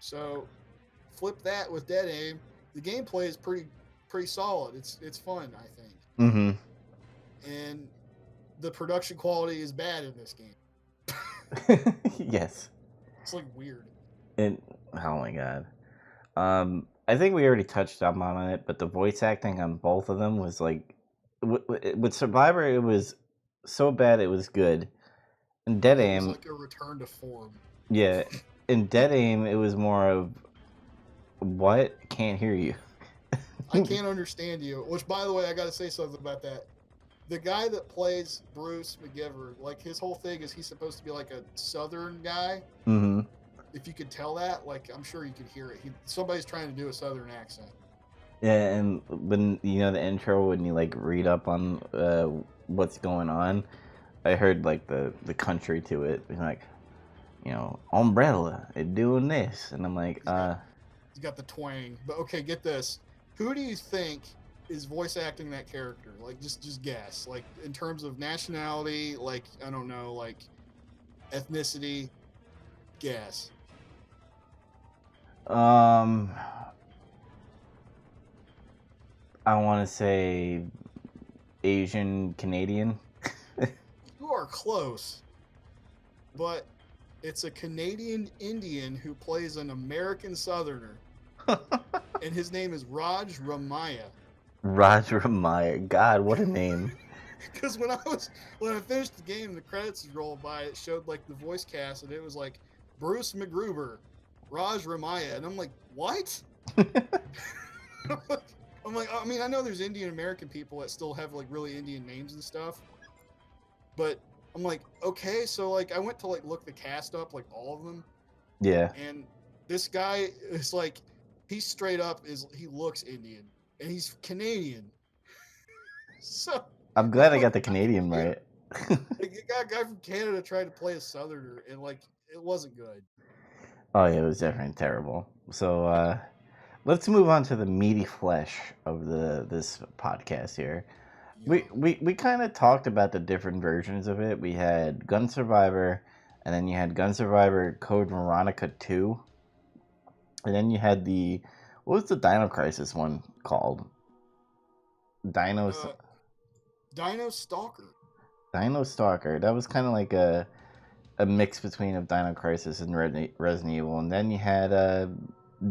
[SPEAKER 2] So flip that with Dead Aim, the gameplay is pretty solid. It's fun, I think.
[SPEAKER 1] Mm-hmm.
[SPEAKER 2] And the production quality is bad in this game.
[SPEAKER 1] Yes.
[SPEAKER 2] It's like weird.
[SPEAKER 1] Oh my god. I think we already touched up on it, but the voice acting on both of them was like, with Survivor, it was so bad it was good. In Dead Aim,
[SPEAKER 2] it was like a return to form.
[SPEAKER 1] Yeah, in Dead Aim, it was more of, what? Can't hear you.
[SPEAKER 2] I can't understand you. Which, by the way, I got to say something about that. The guy that plays Bruce McGiver, like, his whole thing is he's supposed to be like a Southern guy.
[SPEAKER 1] Mm-hmm.
[SPEAKER 2] If you could tell that, like, I'm sure you could hear it. Somebody's trying to do a Southern accent.
[SPEAKER 1] Yeah, and when, you know, the intro, when you, like, read up on what's going on, I heard, like, the country to it. It's like, you know, Umbrella is doing this. And I'm like,
[SPEAKER 2] He's got the twang. But, okay, get this. Who do you think is voice acting that character? Like, just guess. Like, in terms of nationality, like, I don't know, like, ethnicity, guess.
[SPEAKER 1] I want to say Asian Canadian.
[SPEAKER 2] You are close. But it's a Canadian Indian who plays an American Southerner. And his name is Raj Ramaya.
[SPEAKER 1] Raj Ramaya. God, what a name.
[SPEAKER 2] Because when I finished the game, the credits rolled by, it showed like the voice cast, and it was like Bruce McGruber, Raj Ramaya, and I'm like, what? I'm like, I mean, I know there's Indian American people that still have like really Indian names and stuff, but I'm like, okay, so like I went to like look the cast up, like all of them.
[SPEAKER 1] Yeah.
[SPEAKER 2] And this guy is like, he straight up he looks Indian, and he's Canadian. So
[SPEAKER 1] I'm glad I got the Canadian right.
[SPEAKER 2] Like, a guy from Canada tried to play a Southerner, and like it wasn't good.
[SPEAKER 1] Oh yeah, it was definitely terrible. So let's move on to the meaty flesh of this podcast here. Yeah. We kind of talked about the different versions of it. We had Gun Survivor, and then you had Gun Survivor Code Veronica 2. And then you had what was the Dino Crisis one called? Dino
[SPEAKER 2] Stalker.
[SPEAKER 1] Dino Stalker. That was kind of like a mix between of Dino Crisis and Resident Evil. And then you had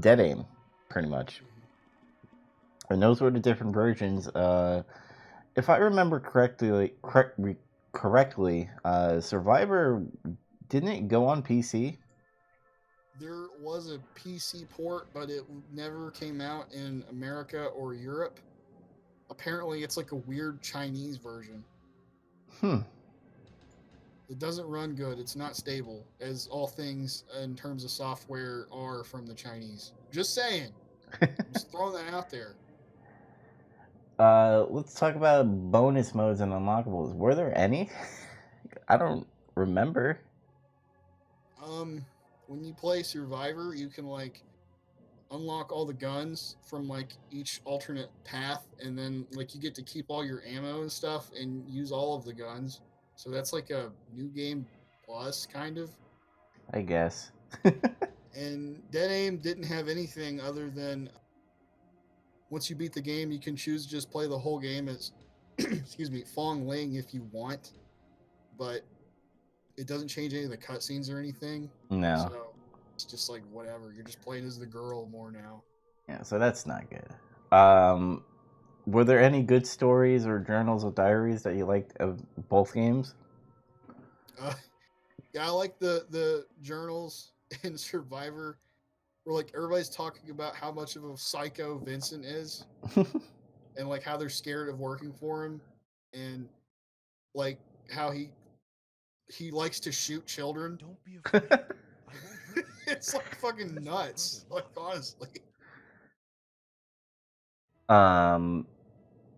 [SPEAKER 1] Dead Aim, pretty much. And those were the different versions. If I remember correctly, Survivor, didn't it go on PC?
[SPEAKER 2] There was a PC port, but it never came out in America or Europe. Apparently, it's like a weird Chinese version. It doesn't run good. It's not stable, as all things in terms of software are from the Chinese. Just saying. Just throwing that out there.
[SPEAKER 1] Let's talk about bonus modes and unlockables. Were there any? I don't remember.
[SPEAKER 2] When you play Survivor, you can like unlock all the guns from like each alternate path, and then like you get to keep all your ammo and stuff and use all of the guns. So that's like a new game plus kind of.
[SPEAKER 1] I guess.
[SPEAKER 2] And Dead Aim didn't have anything other than once you beat the game, you can choose to just play the whole game as excuse me, Fong Ling if you want, but it doesn't change any of the cutscenes or anything.
[SPEAKER 1] No.
[SPEAKER 2] So it's just like whatever. You're just playing as the girl more now.
[SPEAKER 1] Yeah, so that's not good. Were there any good stories or journals or diaries that you liked of both games?
[SPEAKER 2] Yeah, I like the journals in Survivor where like everybody's talking about how much of a psycho Vincent is and like how they're scared of working for him and like how he likes to shoot children.
[SPEAKER 3] Don't be afraid. I won't hurt you.
[SPEAKER 2] It's like fucking nuts. Like honestly.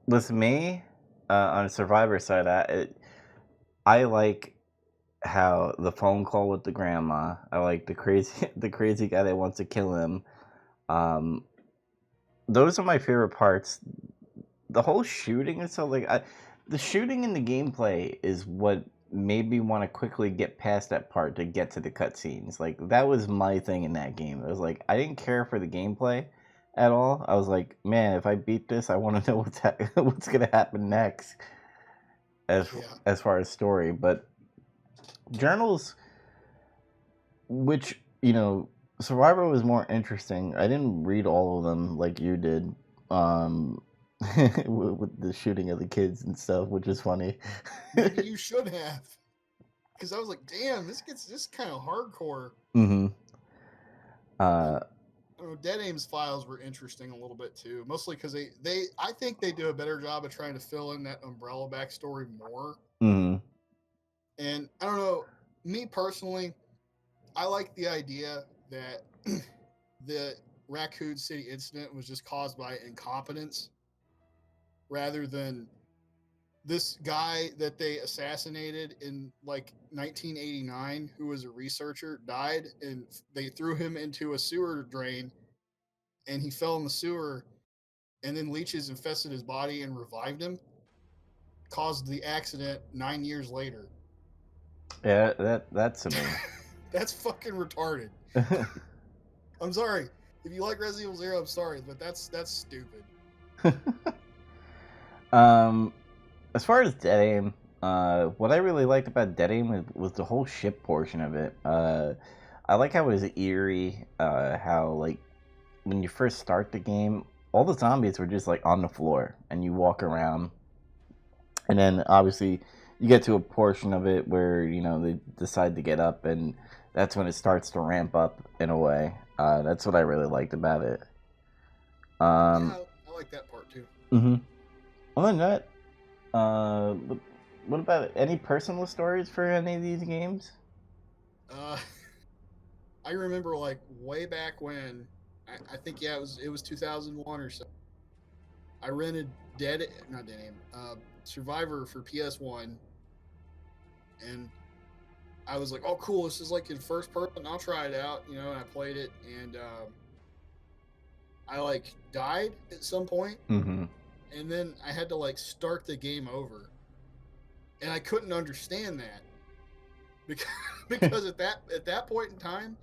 [SPEAKER 1] With me, on the Survivor side, I like how the phone call with the grandma. I like the crazy the crazy guy that wants to kill him. Um, those are my favorite parts. The whole shooting and stuff, the shooting in the gameplay is what made me want to quickly get past that part to get to the cutscenes. Like that was my thing in that game. It was like I didn't care for the gameplay at all. I was like, man, if I beat this, I want to know what's gonna happen next. As far as story, but journals, which Survivor was more interesting. I didn't read all of them like you did. Um, with the shooting of the kids and stuff, which is funny.
[SPEAKER 2] Maybe you should have. Because I was like, damn, this gets just kind of hardcore.
[SPEAKER 1] Mm-hmm.
[SPEAKER 2] I don't know, Dead Aim's files were interesting a little bit too. Mostly because I think they do a better job of trying to fill in that Umbrella backstory more.
[SPEAKER 1] Mm-hmm.
[SPEAKER 2] And I don't know, me personally, I like the idea that the Raccoon City incident was just caused by incompetence rather than this guy that they assassinated in like 1989 who was a researcher died and they threw him into a sewer drain and he fell in the sewer and then leeches infested his body and revived him, caused the accident 9 years later.
[SPEAKER 1] Yeah, that's me.
[SPEAKER 2] That's fucking retarded. I'm sorry. If you like Resident Evil 0, I'm sorry, but that's stupid.
[SPEAKER 1] As far as Dead Aim, what I really liked about Dead Aim was the whole ship portion of it. I like how it was eerie. How like when you first start the game, all the zombies were just like on the floor, and you walk around, and then obviously you get to a portion of it where they decide to get up, and that's when it starts to ramp up in a way. That's what I really liked about it.
[SPEAKER 2] Yeah, I like that part too.
[SPEAKER 1] Mm-hmm. Other than that, what about any personal stories for any of these games?
[SPEAKER 2] I remember like way back when, I think it was 2001 or so. I rented Survivor for PS1, and I was like, oh cool, this is like in first person. I'll try it out, and I played it, and I like died at some point,
[SPEAKER 1] Mm-hmm.
[SPEAKER 2] and then I had to like start the game over, and I couldn't understand that because at that point in time,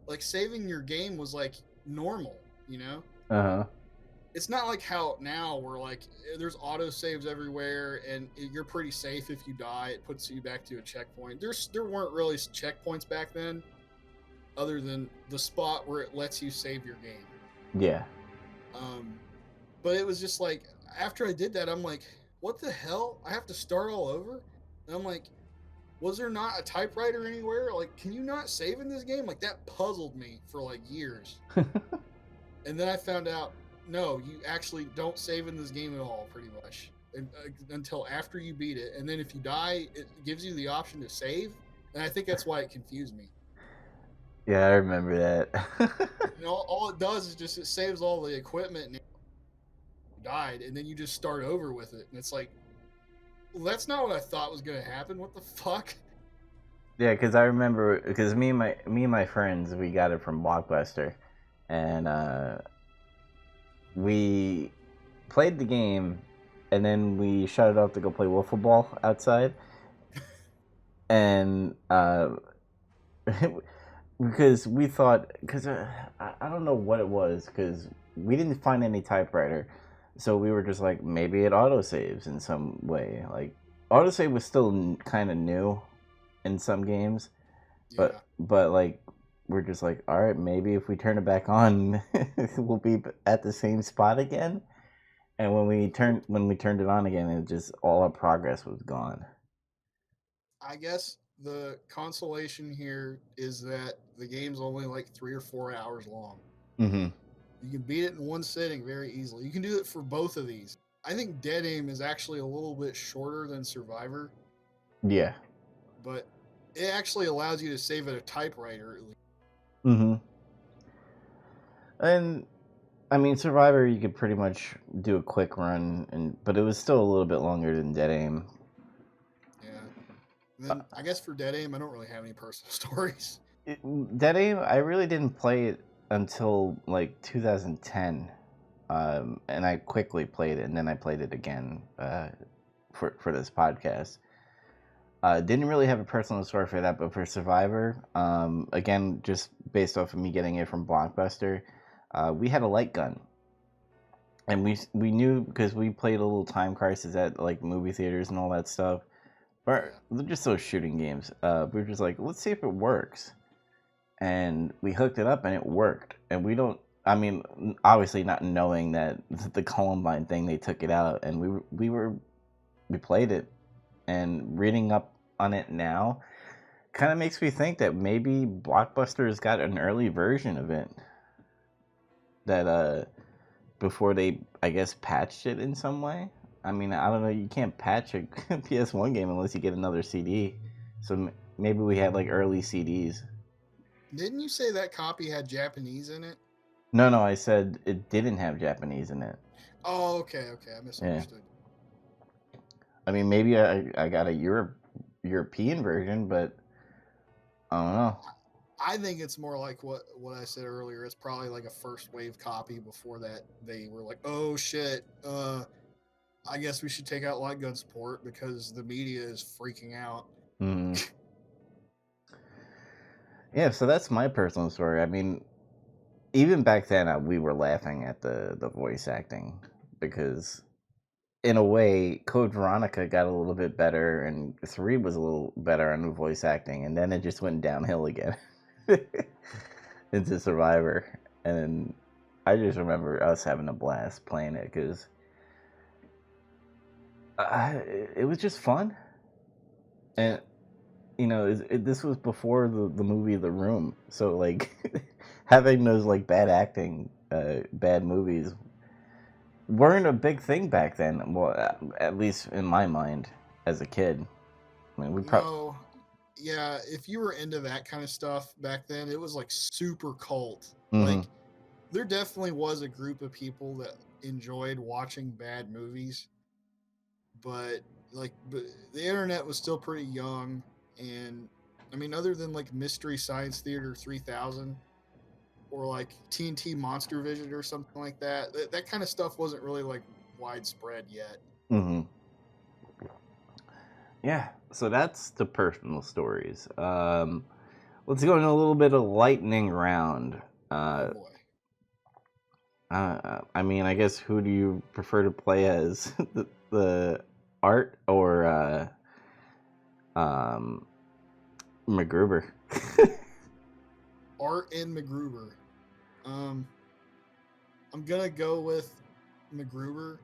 [SPEAKER 2] like saving your game was like normal,
[SPEAKER 1] Uh-huh.
[SPEAKER 2] It's not like how now where like there's auto saves everywhere and you're pretty safe if you die. It puts you back to a checkpoint. There weren't really checkpoints back then, other than the spot where it lets you save your game.
[SPEAKER 1] Yeah.
[SPEAKER 2] But it was just like after I did that, I'm like, what the hell? I have to start all over? And I'm like, was there not a typewriter anywhere? Like, can you not save in this game? Like that puzzled me for like years. And then I found out, no, you actually don't save in this game at all, pretty much. until after you beat it, and then if you die, it gives you the option to save. And I think that's why it confused me.
[SPEAKER 1] Yeah, I remember that.
[SPEAKER 2] All it does is just it saves all the equipment and you died, and then you just start over with it, and it's like, well, that's not what I thought was going to happen. What the fuck?
[SPEAKER 1] Yeah, because I remember, because me and my friends, we got it from Blockbuster, and we played the game, and then we shut it off to go play wiffle ball outside, and because we thought, because I don't know what it was, because we didn't find any typewriter, so we were just like, maybe it autosaves in some way. Like, autosave was still kind of new in some games,
[SPEAKER 2] Yeah.
[SPEAKER 1] but like, we're just like, all right, maybe if we turn it back on, we'll be at the same spot again. And when we turned it on again, it just, all our progress was gone.
[SPEAKER 2] I guess the consolation here is that the game's only like 3 or 4 hours long.
[SPEAKER 1] Mm-hmm.
[SPEAKER 2] You can beat it in one sitting very easily. You can do it for both of these. I think Dead Aim is actually a little bit shorter than Survivor,
[SPEAKER 1] Yeah.
[SPEAKER 2] but it actually allows you to save at a typewriter at least.
[SPEAKER 1] Mm-hmm. And I mean, Survivor, you could pretty much do a quick run, but it was still a little bit longer than Dead Aim.
[SPEAKER 2] Yeah. And then I guess for Dead Aim, I don't really have any personal stories.
[SPEAKER 1] Dead Aim, I really didn't play it until like 2010, and I quickly played it, and then I played it again for this podcast. Didn't really have a personal story for that, but for Survivor, again, just based off of me getting it from Blockbuster, we had a light gun, and we knew, because we played a little Time Crisis at like movie theaters and all that stuff. Or they're just those shooting games. We were just like, let's see if it works, and we hooked it up, and it worked. And we don't. I mean, obviously not knowing that the Columbine thing, they took it out, and we played it. And reading up on it now kind of makes me think that maybe Blockbuster's got an early version of it that before they, I guess, patched it in some way. I mean, I don't know, you can't patch a PS1 game unless you get another CD, so maybe we had like early CDs.
[SPEAKER 2] Didn't you say that copy had Japanese in it?
[SPEAKER 1] No, I said it didn't have Japanese in it.
[SPEAKER 2] Oh, okay, I misunderstood.
[SPEAKER 1] I mean, maybe I got a European version, but I don't know.
[SPEAKER 2] I think it's more like what I said earlier. It's probably like a first wave copy. Before that, they were like, "Oh shit, I guess we should take out light gun support because the media is freaking out."
[SPEAKER 1] Mm. Yeah, so that's my personal story. I mean, even back then, we were laughing at the voice acting, because in a way, Code Veronica got a little bit better, and 3 was a little better on the voice acting, and then it just went downhill again into Survivor. And I just remember us having a blast playing it, because it was just fun. And, you know, this was before the movie The Room, so, like, having those, like, bad acting, bad movies weren't a big thing back then. Well, at least in my mind as a kid. I mean,
[SPEAKER 2] No, yeah, if you were into that kind of stuff back then, it was like super cult.
[SPEAKER 1] Mm-hmm.
[SPEAKER 2] Like, there definitely was a group of people that enjoyed watching bad movies, but the internet was still pretty young, and I mean, other than like Mystery Science Theater 3000 or like TNT Monster Vision or something like that kind of stuff wasn't really like widespread yet.
[SPEAKER 1] Mm-hmm. Yeah, so that's the personal stories. Let's go in a little bit of lightning round.
[SPEAKER 2] Oh boy.
[SPEAKER 1] I mean, I guess, who do you prefer to play as, the Art or MacGruber?
[SPEAKER 2] Art and MacGruber. I'm gonna go with MacGruber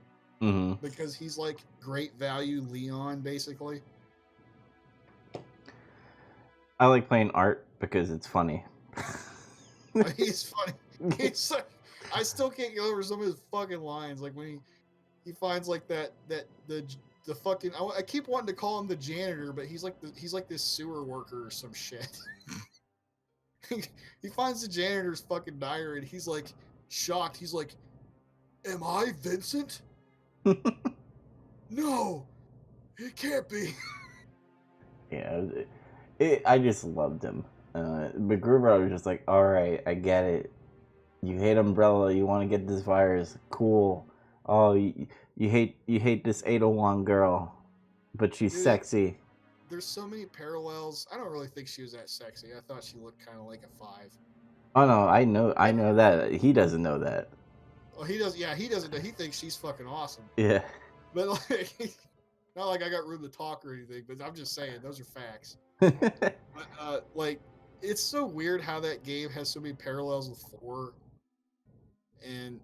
[SPEAKER 2] because he's like great value Leon, basically.
[SPEAKER 1] I like playing Art because it's funny.
[SPEAKER 2] He's funny. He's like, I still can't get over some of his fucking lines. Like when he finds like the fucking I keep wanting to call him the janitor, but he's like this sewer worker or some shit. He finds the janitor's fucking diary and he's like shocked. He's like, "Am I Vincent? No, it can't be."
[SPEAKER 1] Yeah, I just loved him. MacGruber, I was just like, all right, I get it. You hate Umbrella. You want to get this virus. Cool. Oh, you hate this 801 girl, but she's
[SPEAKER 2] Dude,
[SPEAKER 1] sexy.
[SPEAKER 2] There's so many parallels. I don't really think she was that sexy. I thought she looked kind of like a 5.
[SPEAKER 1] Oh no, I know that. He doesn't know that.
[SPEAKER 2] Oh, he does. Yeah, he doesn't know. He thinks she's fucking awesome.
[SPEAKER 1] Yeah.
[SPEAKER 2] But like, not like I got room to talk or anything. But I'm just saying those are facts. But like, it's so weird how that game has so many parallels with 4, and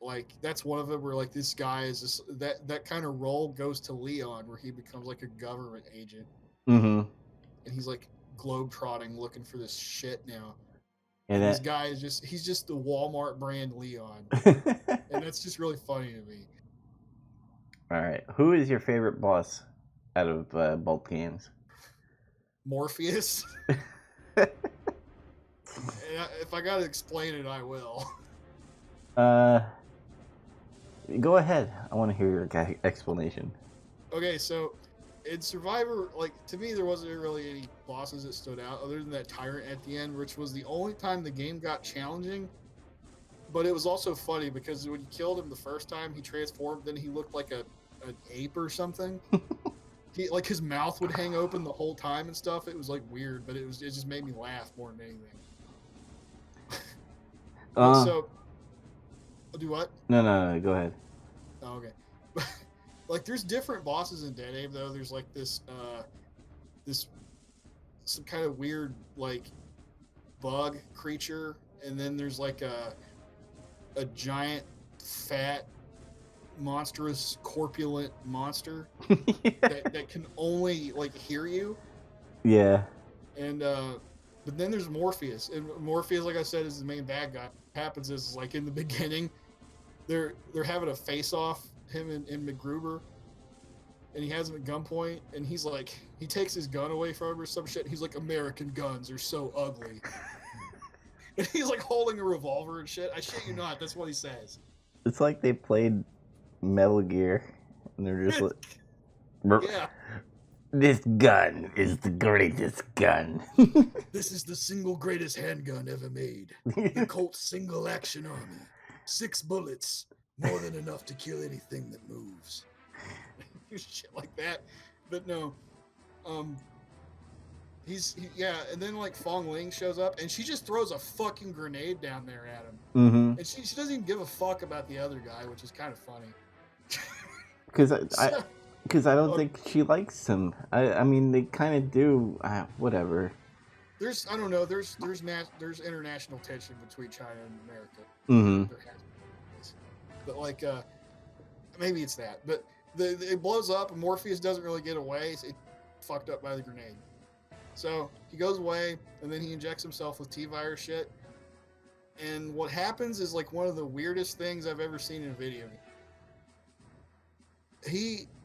[SPEAKER 2] like that's one of them where like this guy is just that kind of role goes to Leon where he becomes like a government agent.
[SPEAKER 1] Mm-hmm.
[SPEAKER 2] And he's like globetrotting looking for this shit now.
[SPEAKER 1] And
[SPEAKER 2] this guy is he's just the Walmart brand Leon. And that's just really funny to me.
[SPEAKER 1] All right. Who is your favorite boss out of both games?
[SPEAKER 2] Morpheus. If I gotta explain it, I will.
[SPEAKER 1] Go ahead. I want to hear your explanation.
[SPEAKER 2] Okay, so in Survivor, like to me, there wasn't really any bosses that stood out other than that tyrant at the end, which was the only time the game got challenging. But it was also funny because when you killed him the first time, he transformed. Then he looked like an ape or something. He like his mouth would hang open the whole time and stuff. It was like weird, but it just made me laugh more than anything. So, do what?
[SPEAKER 1] No. Go ahead.
[SPEAKER 2] Oh, okay. Like there's different bosses in Dead Aim though. There's like this some kind of weird like bug creature, and then there's like a giant fat monstrous corpulent monster that can only like hear you.
[SPEAKER 1] Yeah.
[SPEAKER 2] And but then there's Morpheus, and Morpheus, like I said, is the main bad guy. What happens is like in the beginning, they're having a face off, him and MacGruber, and he has him at gunpoint, and he's like, he takes his gun away from him or some shit. And he's like, "American guns are so ugly," and he's like holding a revolver and shit. I shit you not, that's what he says.
[SPEAKER 1] It's like they played Metal Gear, and they're just like,
[SPEAKER 2] yeah.
[SPEAKER 1] This gun is the greatest gun.
[SPEAKER 2] This is the single greatest handgun ever made. The Colt Single Action Army. 6 bullets, more than enough to kill anything that moves. Shit like that. But no, yeah, and then like Fong Ling shows up, and she just throws a fucking grenade down there at him.
[SPEAKER 1] Mm-hmm.
[SPEAKER 2] And she doesn't even give a fuck about the other guy, which is kind of funny.
[SPEAKER 1] Because I don't think she likes him. I mean, they kind of do. Whatever.
[SPEAKER 2] There's international tension between China and America.
[SPEAKER 1] Mm-hmm.
[SPEAKER 2] But like, maybe it's that. But it blows up, and Morpheus doesn't really get away. It's fucked up by the grenade. So he goes away, and then he injects himself with T-virus shit. And what happens is like one of the weirdest things I've ever seen in a video game.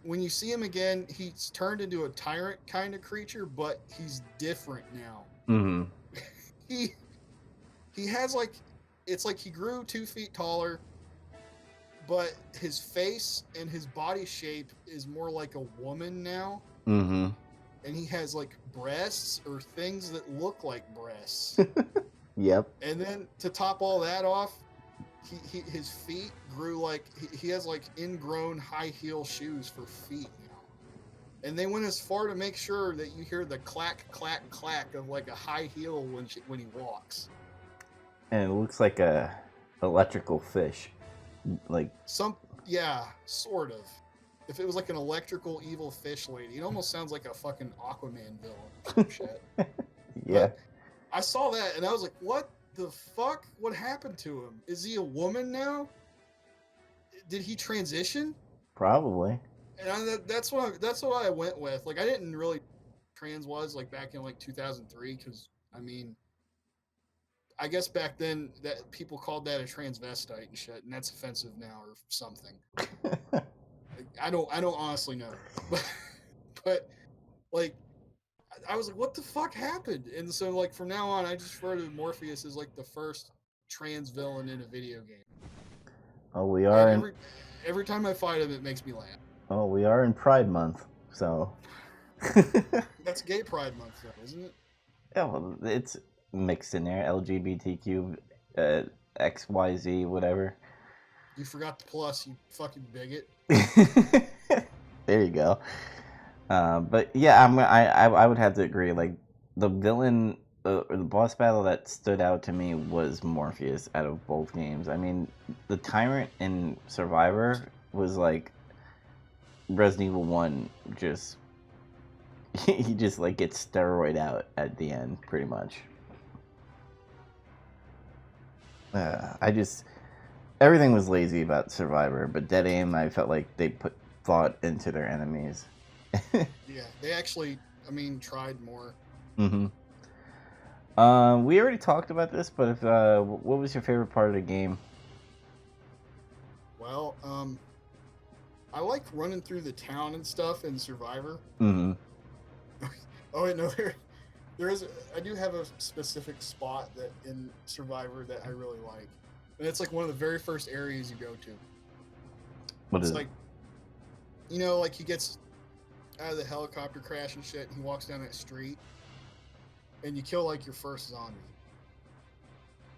[SPEAKER 2] When you see him again, he's turned into a tyrant kind of creature, but he's different now.
[SPEAKER 1] Mm-hmm.
[SPEAKER 2] He has like, it's like he grew 2 feet taller, but his face and his body shape is more like a woman now.
[SPEAKER 1] Mm-hmm.
[SPEAKER 2] And he has like breasts or things that look like breasts.
[SPEAKER 1] Yep.
[SPEAKER 2] And then to top all that off, his feet grew like he has like ingrown high heel shoes for feet now. And they went as far to make sure that you hear the clack clack clack of like a high heel when he walks.
[SPEAKER 1] And it looks like a electrical fish, like
[SPEAKER 2] yeah, sort of. If it was like an electrical evil fish lady, it almost sounds like a fucking Aquaman villain or some shit.
[SPEAKER 1] Yeah.
[SPEAKER 2] But I saw that and I was like, what the fuck? What happened to him? Is he a woman now? Did he transition?
[SPEAKER 1] Probably.
[SPEAKER 2] And that's what I went with. Like I didn't really trans was like back in like 2003 because I mean I guess back then that people called that a transvestite and shit, and that's offensive now or something. I don't honestly know, but like I was like, what the fuck happened? And so like from now on, I just refer to Morpheus as like the first trans villain in a video game.
[SPEAKER 1] Oh, we
[SPEAKER 2] And
[SPEAKER 1] are in.
[SPEAKER 2] every time I fight him, it makes me laugh.
[SPEAKER 1] Oh, we are in Pride Month, so.
[SPEAKER 2] That's Gay Pride Month, though, isn't it?
[SPEAKER 1] Yeah, well, it's mixed in there. LGBTQ, XYZ, whatever.
[SPEAKER 2] You forgot the plus, you fucking bigot.
[SPEAKER 1] There you go. But yeah, I would have to agree. Like the villain, or the boss battle that stood out to me was Morpheus out of both games. I mean, the Tyrant in Survivor was like Resident Evil 1. Just he just like gets steroid out at the end, pretty much. Everything was lazy about Survivor, but Dead Aim, I felt like they put thought into their enemies.
[SPEAKER 2] Yeah, they actually, tried more.
[SPEAKER 1] Mm-hmm. We already talked about this, but if what was your favorite part of the game?
[SPEAKER 2] Well, I liked running through the town and stuff in Survivor.
[SPEAKER 1] Mm-hmm.
[SPEAKER 2] Oh wait, no, there is. I do have a specific spot that in Survivor that I really like, and it's like one of the very first areas you go to.
[SPEAKER 1] What
[SPEAKER 2] It's
[SPEAKER 1] is
[SPEAKER 2] like, you know, like he gets out of the helicopter crash and shit, and he walks down that street, and you kill like your first zombie.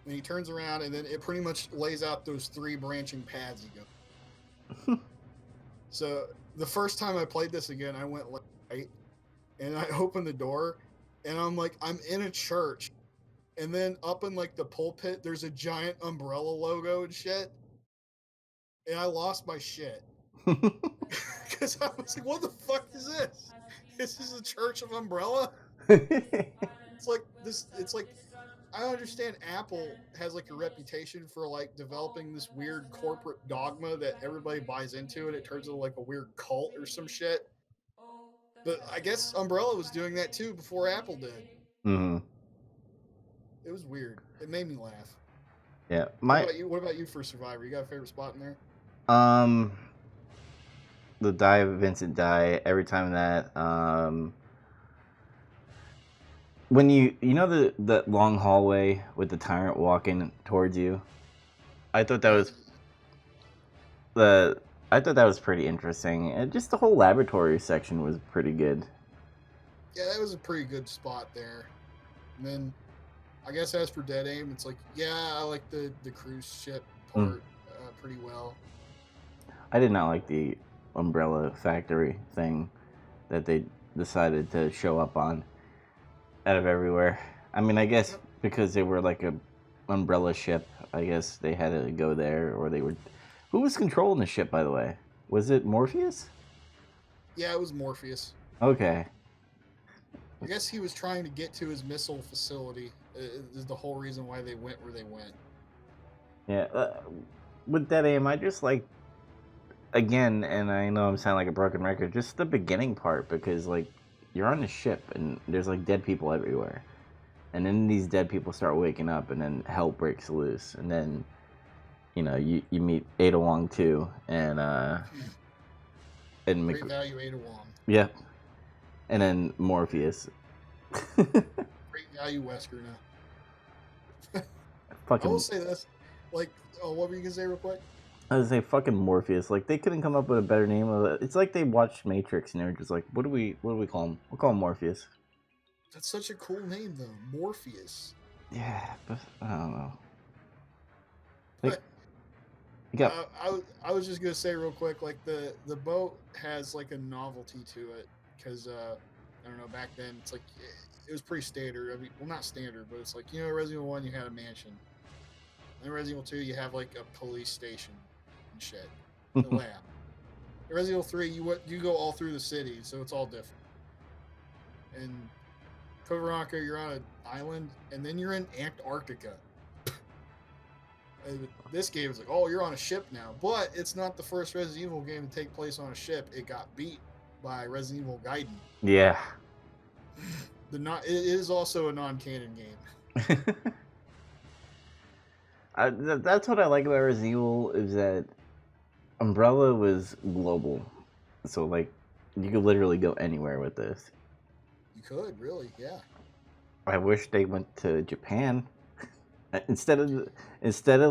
[SPEAKER 2] And he turns around, and then it pretty much lays out those 3 branching paths you go. So the first time I played this again, I went left, right, and I opened the door, and I'm like, I'm in a church, and then up in like the pulpit, there's a giant umbrella logo and shit, and I lost my shit. Because I was like, what the fuck is this? This is a church of umbrella? It's like this. It's like, I understand Apple has like a reputation for like developing this weird corporate dogma that everybody buys into, and it turns into like a weird cult or some shit. But I guess Umbrella was doing that too before Apple did.
[SPEAKER 1] Mm-hmm.
[SPEAKER 2] It was weird. It made me laugh.
[SPEAKER 1] Yeah.
[SPEAKER 2] What about you for Survivor? You got a favorite spot in there?
[SPEAKER 1] The die of Vincent die. Every time that when you know the long hallway with the Tyrant walking towards you, I thought that was pretty interesting, and just the whole laboratory section was pretty good.
[SPEAKER 2] Yeah, that was a pretty good spot there. And then, I guess as for Dead Aim, it's like, yeah, I like the cruise ship part pretty well.
[SPEAKER 1] I did not like the Umbrella Factory thing that they decided to show up on out of everywhere. I mean, I guess because they were like a umbrella ship, I guess they had to go there, or they were. Who was controlling the ship, by the way? Was it Morpheus?
[SPEAKER 2] Yeah, it was Morpheus.
[SPEAKER 1] Okay.
[SPEAKER 2] I guess he was trying to get to his missile facility. Is the whole reason why they went where they went.
[SPEAKER 1] Yeah. With Dead Aim, I just like, again, and I know I'm sounding like a broken record, just the beginning part, because like you're on the ship and there's like dead people everywhere, and then these dead people start waking up, and then hell breaks loose, and then you meet Ada Wong too, and
[SPEAKER 2] Great value Ada Wong.
[SPEAKER 1] Yep. And then Morpheus.
[SPEAKER 2] Great value Wesker now.
[SPEAKER 1] Fucking.
[SPEAKER 2] I will say this, like, what were you gonna say real quick?
[SPEAKER 1] I was gonna say fucking Morpheus. Like they couldn't come up with a better name. It's like they watched Matrix and they were just like, what do we call him? We'll call him Morpheus.
[SPEAKER 2] That's such a cool name though, Morpheus.
[SPEAKER 1] Yeah, but I don't know.
[SPEAKER 2] Like,
[SPEAKER 1] yeah.
[SPEAKER 2] I was just gonna say real quick, like the boat has like a novelty to it, because I don't know, back then it's like it was pretty standard. I mean, well, not standard, but it's like, you know, Resident Evil 1 you had a mansion, and Resident Evil 2 you have like a police station and shit, the lab. In Resident Evil 3 you go all through the city, so it's all different. And Code Veronica, you're on an island, and then you're in Antarctica. This game is like, oh, you're on a ship now, but it's not the first Resident Evil game to take place on a ship. It got beat by Resident Evil Gaiden.
[SPEAKER 1] Yeah.
[SPEAKER 2] It is also a non-canon game.
[SPEAKER 1] That's what I like about Resident Evil is that Umbrella was global, so like you could literally go anywhere with this.
[SPEAKER 2] You could really, yeah.
[SPEAKER 1] I wish they went to Japan instead of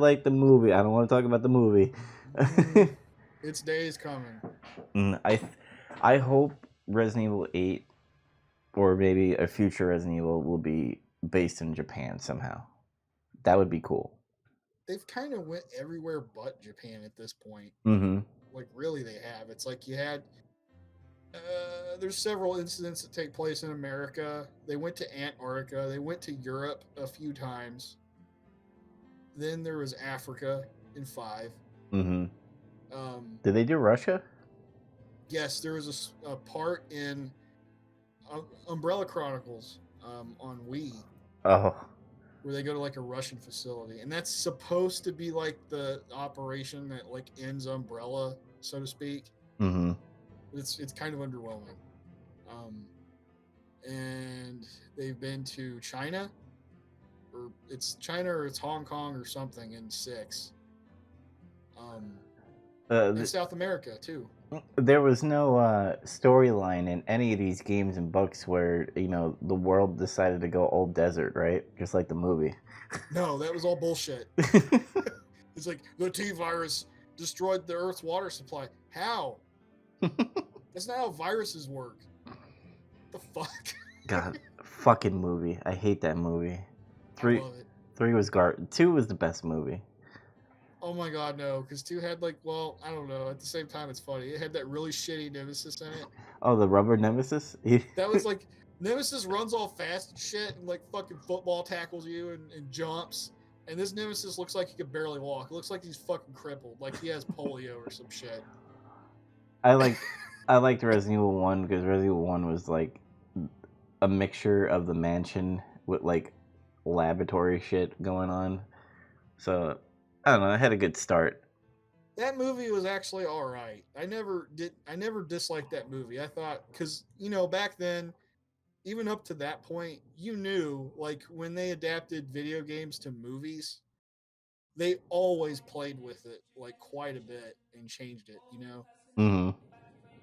[SPEAKER 1] like the movie. I don't want to talk about the movie.
[SPEAKER 2] Its day is coming.
[SPEAKER 1] I hope Resident Evil 8 or maybe a future Resident Evil will be based in Japan somehow. That would be cool.
[SPEAKER 2] They've kind of went everywhere but Japan at this point.
[SPEAKER 1] Mm-hmm.
[SPEAKER 2] Like really, they have. It's like you had. There's several incidents that take place in America. They went to Antarctica. They went to Europe a few times. Then there was Africa in 5.
[SPEAKER 1] Mm-hmm. Did they do Russia?
[SPEAKER 2] Yes, there was a part in Umbrella Chronicles on Wii.
[SPEAKER 1] Oh.
[SPEAKER 2] Where they go to like a Russian facility, and that's supposed to be like the operation that like ends Umbrella, so to speak.
[SPEAKER 1] Mm-hmm.
[SPEAKER 2] It's kind of underwhelming. And they've been to China, or it's Hong Kong or something in 6. And South America too.
[SPEAKER 1] There was no storyline in any of these games and books where the world decided to go old desert, right? Just like the movie.
[SPEAKER 2] No, that was all bullshit. It's like the T-virus destroyed the Earth's water supply. How? That's not how viruses work. The fuck?
[SPEAKER 1] God, fucking movie. I hate that movie.
[SPEAKER 2] I love it.
[SPEAKER 1] 3 was 2 was the best movie.
[SPEAKER 2] Oh my god, no, because 2 had like, well, I don't know. At the same time, it's funny. It had that really shitty Nemesis in it.
[SPEAKER 1] Oh, the rubber Nemesis?
[SPEAKER 2] That was like, Nemesis runs all fast and shit and like fucking football tackles you and jumps. And this Nemesis looks like he could barely walk. It looks like he's fucking crippled. Like he has polio or some shit.
[SPEAKER 1] I liked Resident Evil 1 because Resident Evil 1 was like a mixture of the mansion with like laboratory shit going on. So I don't know. I had a good start.
[SPEAKER 2] That movie was actually all right. I never disliked that movie. I thought, because back then, even up to that point, you knew like when they adapted video games to movies, they always played with it like quite a bit and changed it.
[SPEAKER 1] Mm-hmm.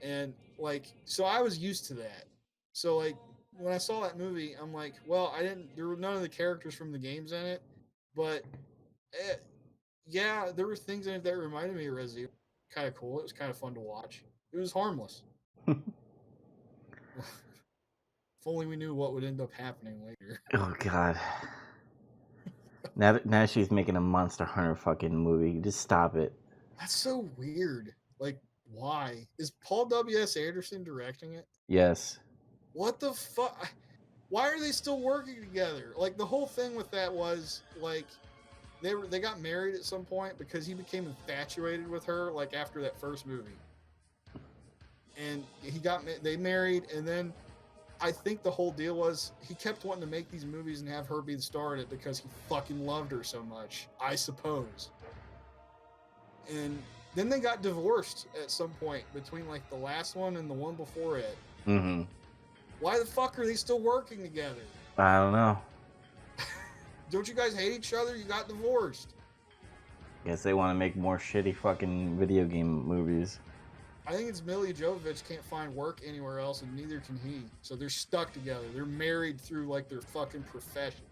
[SPEAKER 2] And like, so I was used to that. So like when I saw that movie, I'm like, well, there were none of the characters from the games in it, but yeah, there were things in it that reminded me of Resident Evil. Kind of cool. It was kind of fun to watch. It was harmless. If only we knew what would end up happening later.
[SPEAKER 1] Oh god. Now she's making a Monster Hunter fucking movie. Just stop it.
[SPEAKER 2] That's so weird. Like, why? Is Paul W.S. Anderson directing it?
[SPEAKER 1] Yes.
[SPEAKER 2] What the fuck? Why are they still working together? Like, the whole thing with that was, like, they got married at some point because he became infatuated with her, like, after that first movie. And they married, and then I think the whole deal was he kept wanting to make these movies and have her be the star in it because he fucking loved her so much, I suppose. And then they got divorced at some point between like the last one and the one before it.
[SPEAKER 1] Mm-hmm.
[SPEAKER 2] Why the fuck are they still working together?
[SPEAKER 1] I don't know.
[SPEAKER 2] Don't you guys hate each other? You got divorced.
[SPEAKER 1] Guess they want to make more shitty fucking video game movies.
[SPEAKER 2] I think it's Mila Jovovich can't find work anywhere else, and neither can he. So they're stuck together. They're married through like their fucking profession.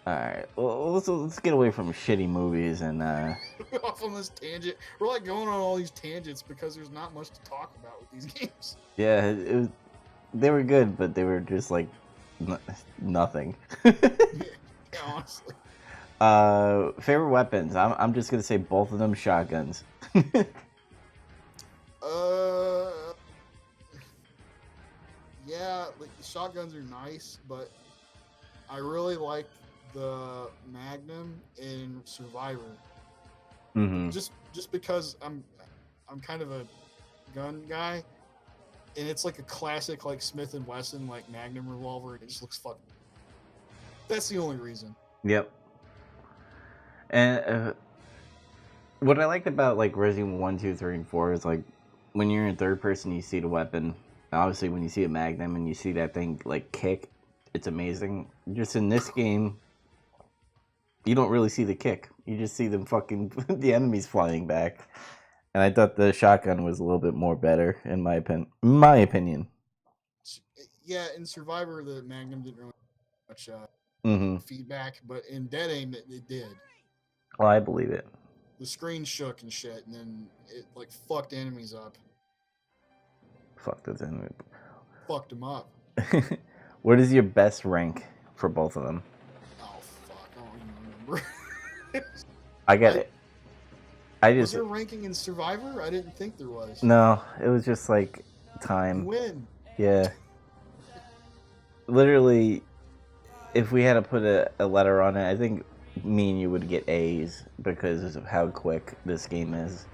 [SPEAKER 1] Alright, well, let's get away from shitty movies and
[SPEAKER 2] off on this tangent. We're like going on all these tangents because there's not much to talk about with these games.
[SPEAKER 1] Yeah, they were good, but they were just like nothing.
[SPEAKER 2] Yeah, honestly.
[SPEAKER 1] Favorite weapons? I'm just gonna say both of them shotguns.
[SPEAKER 2] Yeah, like the shotguns are nice, but I really like the Magnum in Survivor.
[SPEAKER 1] Mm-hmm.
[SPEAKER 2] Just because I'm kind of a gun guy, and it's like a classic like Smith and Wesson like Magnum revolver, and it just looks fucking. That's the only reason.
[SPEAKER 1] Yep. And what I liked about like Resident Evil 1, 2, 3, and 4 is like when you're in third person, you see the weapon. Obviously, when you see a Magnum and you see that thing like kick, it's amazing. Just in this game, You don't really see the kick. You just see them fucking the enemies flying back. And I thought the shotgun was a little bit more better in my opinion.
[SPEAKER 2] Yeah, in Survivor, the Magnum didn't really have much
[SPEAKER 1] Mm-hmm.
[SPEAKER 2] feedback, but in Dead Aim, it did.
[SPEAKER 1] Well, I believe it.
[SPEAKER 2] The screen shook and shit, and then it like fucked enemies up.
[SPEAKER 1] Fuck those enemies.
[SPEAKER 2] Fucked them up.
[SPEAKER 1] What is your best rank for both of them?
[SPEAKER 2] Oh fuck, I don't even remember.
[SPEAKER 1] I get it.
[SPEAKER 2] Was there ranking in Survivor? I didn't think there was.
[SPEAKER 1] No, it was just like
[SPEAKER 2] You
[SPEAKER 1] time.
[SPEAKER 2] win.
[SPEAKER 1] Yeah. Literally, if we had to put a letter on it, I think me and you would get A's because of how quick this game is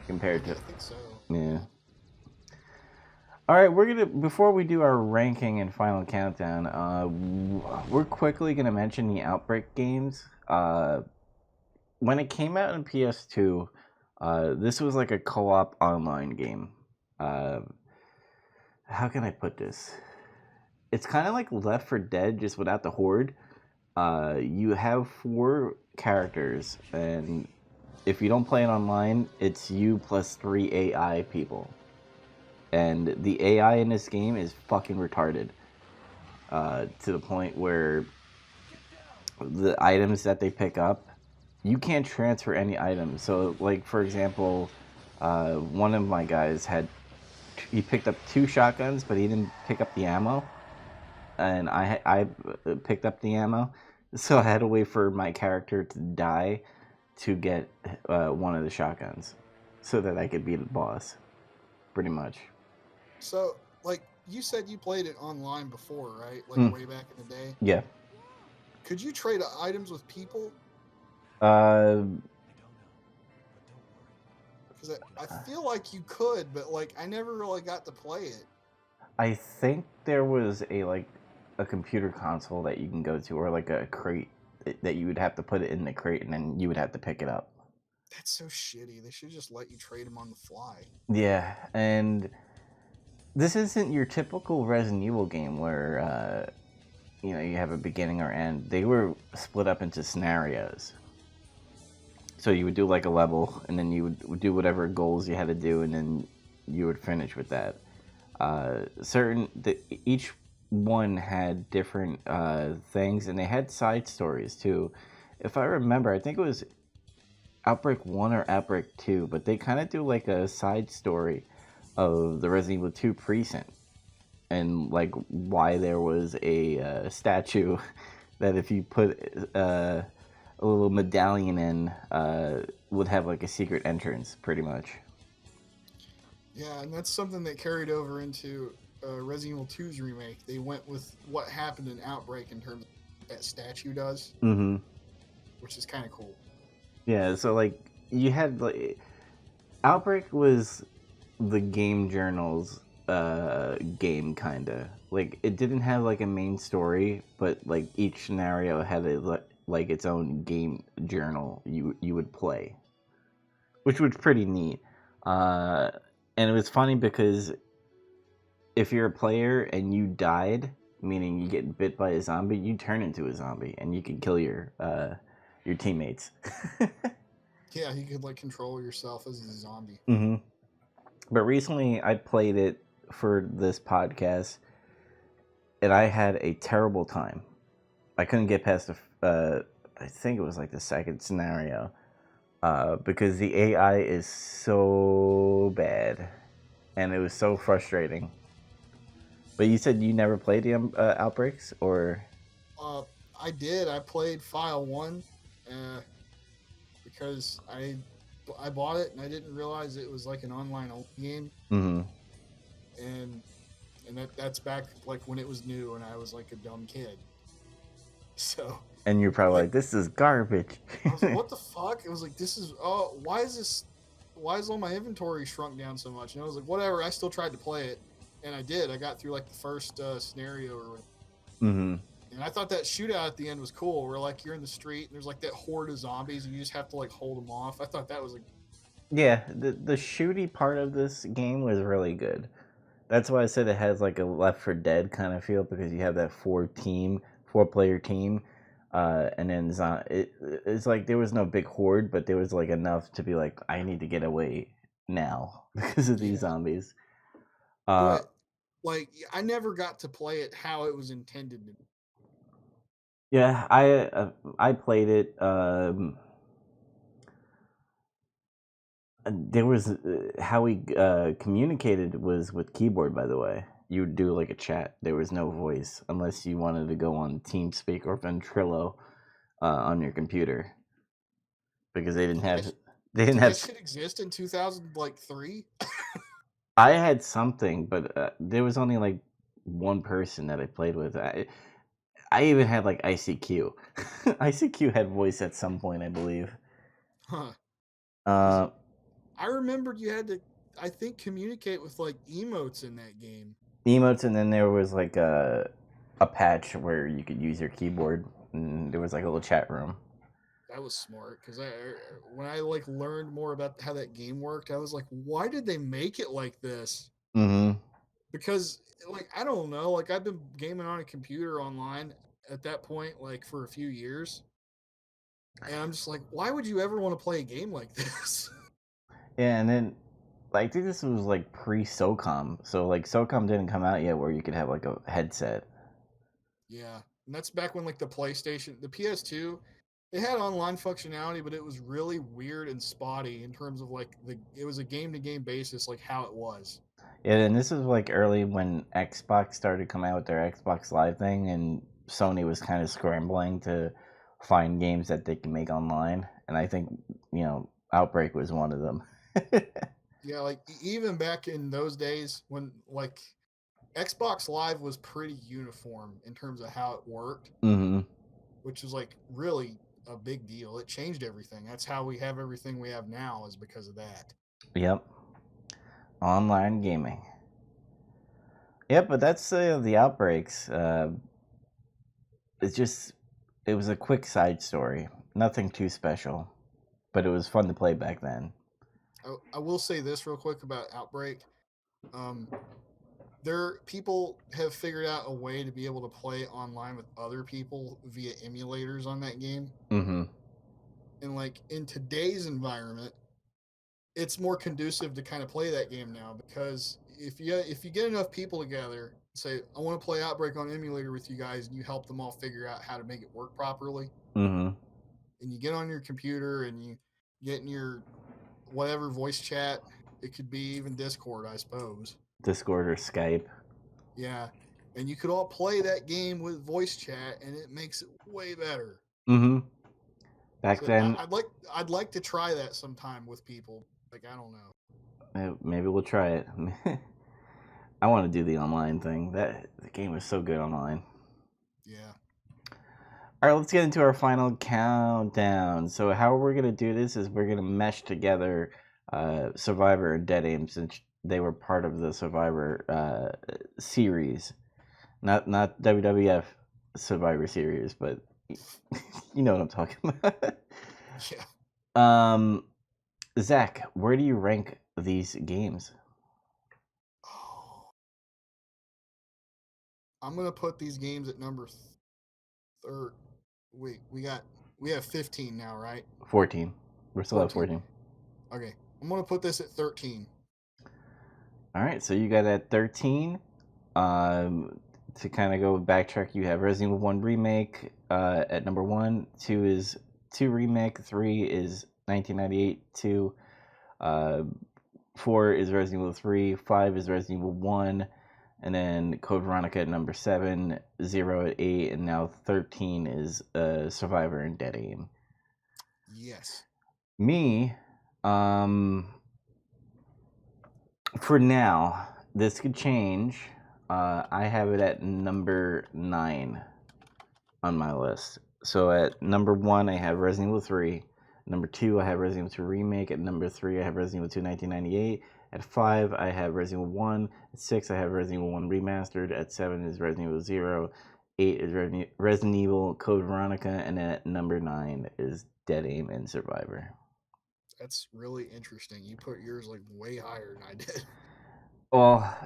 [SPEAKER 1] compared to.
[SPEAKER 2] I think so.
[SPEAKER 1] Yeah. All right, before we do our ranking and final countdown, we're quickly gonna mention the Outbreak games. When it came out in PS2, this was like a co-op online game. How can I put this? It's kind of like Left 4 Dead, just without the horde. You have 4 characters, and if you don't play it online, it's you plus 3 AI people. And the AI in this game is fucking retarded. To the point where the items that they pick up, you can't transfer any items. So, like, for example, one of my guys he picked up 2 shotguns, but he didn't pick up the ammo. And I picked up the ammo. So I had to wait for my character to die to get one of the shotguns so that I could beat the boss, pretty much.
[SPEAKER 2] So, like, you said you played it online before, right? Like, way back in the day?
[SPEAKER 1] Yeah.
[SPEAKER 2] Could you trade items with people?
[SPEAKER 1] Because
[SPEAKER 2] I feel like you could, but, like, I never really got to play it.
[SPEAKER 1] I think there was a computer console that you can go to, or like a crate that you would have to put it in the crate and then you would have to pick it up.
[SPEAKER 2] That's so shitty. They should just let you trade them on the fly.
[SPEAKER 1] Yeah, and this isn't your typical Resident Evil game where you have a beginning or end. They were split up into scenarios. So you would do like a level, and then you would do whatever goals you had to do, and then you would finish with that. Each one had different things, and they had side stories too. If I remember, I think it was Outbreak 1 or Outbreak 2, but they kind of do like a side story of the Resident Evil 2 precinct, and like why there was a statue that if you put a little medallion in would have like a secret entrance, pretty much.
[SPEAKER 2] Yeah, and that's something that carried over into Resident Evil 2's remake. They went with what happened in Outbreak in terms of what that statue does, which is kind of cool.
[SPEAKER 1] Yeah, so like you had like Outbreak was the game journal's game, kinda. Like it didn't have like a main story, but like each scenario had like its own game journal you would play, which was pretty neat. And it was funny because if you're a player and you died, meaning you get bit by a zombie, you turn into a zombie and you can kill your teammates.
[SPEAKER 2] Yeah, you could like control yourself as a zombie.
[SPEAKER 1] But recently I played it for this podcast, and I had a terrible time. I couldn't get past I think it was like the second scenario, because the AI is so bad, and it was so frustrating. But you said you never played the Outbreaks, or?
[SPEAKER 2] I did. I played File 1 because I bought it and I didn't realize it was like an online only game. And that's back like when it was new and I was like a dumb kid. So.
[SPEAKER 1] And you're probably like, this is garbage.
[SPEAKER 2] I was like, what the fuck? It was like, why is all my inventory shrunk down so much? And I was like, whatever. I still tried to play it, and I did. I got through like the first scenario or whatever. And I thought that shootout at the end was cool. Where like you're in the street and there's like that horde of zombies and you just have to like hold them off. I thought that was like.
[SPEAKER 1] Yeah, the shooty part of this game was really good. That's why I said it has like a Left 4 Dead kind of feel, because you have that 4-player team. And then it's like there was no big horde, but there was like enough to be like, I need to get away now because of these
[SPEAKER 2] Yeah.
[SPEAKER 1] zombies.
[SPEAKER 2] But like I never got to play it how it was intended to.
[SPEAKER 1] Yeah, I played it. There was how we communicated was with keyboard. By the way, you would do like a chat. There was no voice unless you wanted to go on TeamSpeak or Ventrilo on your computer because they didn't have. They didn't
[SPEAKER 2] Did that
[SPEAKER 1] have.
[SPEAKER 2] shit exist in 2003?
[SPEAKER 1] I had something, but there was only like one person that I played with. I even had like ICQ. ICQ had voice at some point, I believe.
[SPEAKER 2] Huh.
[SPEAKER 1] Uh,
[SPEAKER 2] I remembered you had to, I think, communicate with like emotes in that game.
[SPEAKER 1] emotes, and then there was like a patch where you could use your keyboard, and there was like a little chat room.
[SPEAKER 2] That was smart because when I like learned more about how that game worked, I was like, why did they make it like this?
[SPEAKER 1] Mm-hmm.
[SPEAKER 2] Because like I don't know, like I've been gaming on a computer online at that point like for a few years, and I'm just like, why would you ever want to play a game like this?
[SPEAKER 1] Yeah, and then I think this was like pre-SOCOM, so like SOCOM didn't come out yet where you could have like a headset.
[SPEAKER 2] Yeah, and that's back when like the PlayStation, the PS2, it had online functionality, but it was really weird and spotty in terms of like it was a game to game basis, like how it was.
[SPEAKER 1] Yeah, and this is like early when Xbox started coming out with their Xbox Live thing, and Sony was kind of scrambling to find games that they can make online. And I think, Outbreak was one of them.
[SPEAKER 2] Yeah, like even back in those days when like Xbox Live was pretty uniform in terms of how it worked,
[SPEAKER 1] Mm-hmm.
[SPEAKER 2] which was like really a big deal. It changed everything. That's how we have everything we have now is because of that.
[SPEAKER 1] Yep. Online gaming. Yep, but that's the Outbreaks. It was a quick side story. Nothing too special, but it was fun to play back then.
[SPEAKER 2] I will say this real quick about Outbreak. Um, people have figured out a way to be able to play online with other people via emulators on that game.
[SPEAKER 1] Mm-hmm.
[SPEAKER 2] And like in today's environment, it's more conducive to kind of play that game now because if you get enough people together, say I want to play Outbreak on emulator with you guys, and you help them all figure out how to make it work properly,
[SPEAKER 1] Mm-hmm.
[SPEAKER 2] and you get on your computer and you get in your whatever voice chat, it could be even Discord, I suppose.
[SPEAKER 1] Discord or Skype.
[SPEAKER 2] Yeah, and you could all play that game with voice chat, and it makes it way better.
[SPEAKER 1] Mm-hmm. Back
[SPEAKER 2] So
[SPEAKER 1] then,
[SPEAKER 2] I'd like to try that sometime with people. Like I don't know.
[SPEAKER 1] maybe we'll try it. I want to do the online thing. The game was so good online.
[SPEAKER 2] Yeah.
[SPEAKER 1] All right, let's get into our final countdown. So how we're gonna do this is we're gonna mesh together Survivor and Dead Aim since they were part of the Survivor series, not WWF Survivor series, but you know what I'm talking about.
[SPEAKER 2] Yeah.
[SPEAKER 1] Zach, where do you rank these games?
[SPEAKER 2] Oh, I'm gonna put these games at number third. Wait, we have 15 now, right?
[SPEAKER 1] 14. We're still at
[SPEAKER 2] 14.
[SPEAKER 1] 14.
[SPEAKER 2] Okay, I'm gonna put this at 13.
[SPEAKER 1] All right, so you got at 13. To kind of go backtrack, you have Resident Evil 1 Remake at number 1. 2 is 2 Remake. 3 is 1998 2. 4 is Resident Evil 3. 5 is Resident Evil 1. And then Code Veronica at number 7. 0 at 8. And now 13 is Survivor and Dead Aim.
[SPEAKER 2] Yes.
[SPEAKER 1] Me, for now, this could change. I have it at number 9 on my list. So at number 1, I have Resident Evil 3. Number 2, I have Resident Evil 2 Remake. At number 3, I have Resident Evil 2 1998. At 5, I have Resident Evil 1. At 6, I have Resident Evil 1 Remastered. At 7 is Resident Evil 0. 8 is Resident Evil Code Veronica. And at number 9 is Dead Aim and Survivor.
[SPEAKER 2] That's really interesting. You put yours like way higher than I did.
[SPEAKER 1] Well,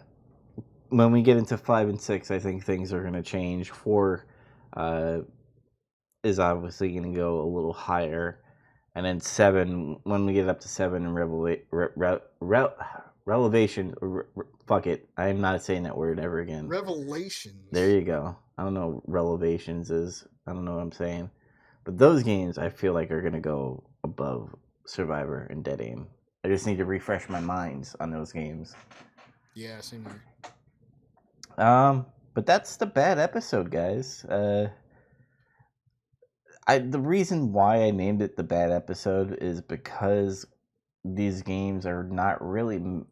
[SPEAKER 1] when we get into 5 and 6, I think things are going to change. 4 is obviously going to go a little higher. And then 7, when we get up to 7 and relevation, fuck it. I am not saying that word ever again.
[SPEAKER 2] Revelations.
[SPEAKER 1] There you go. I don't know what relevations is. I don't know what I'm saying. But those games I feel like are going to go above Survivor and Dead Aim. I just need to refresh my minds on those games.
[SPEAKER 2] Yeah, same here.
[SPEAKER 1] But that's the bad episode, guys. The reason why I named it the bad episode is because these games are not really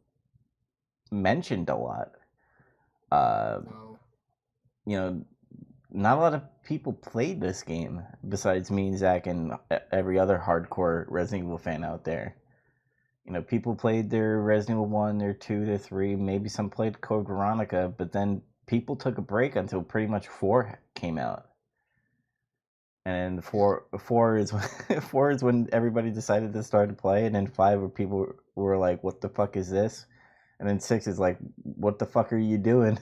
[SPEAKER 1] mentioned a lot.
[SPEAKER 2] No.
[SPEAKER 1] You know, not a lot of people played this game besides me and Zach and every other hardcore Resident Evil fan out there. You know, people played their Resident Evil 1, their 2, their 3, maybe some played Code Veronica, but then people took a break until pretty much 4 came out. And 4 is when, 4 is when everybody decided to start to play, and then 5 where people were like, what the fuck is this? And then 6 is like, what the fuck are you doing?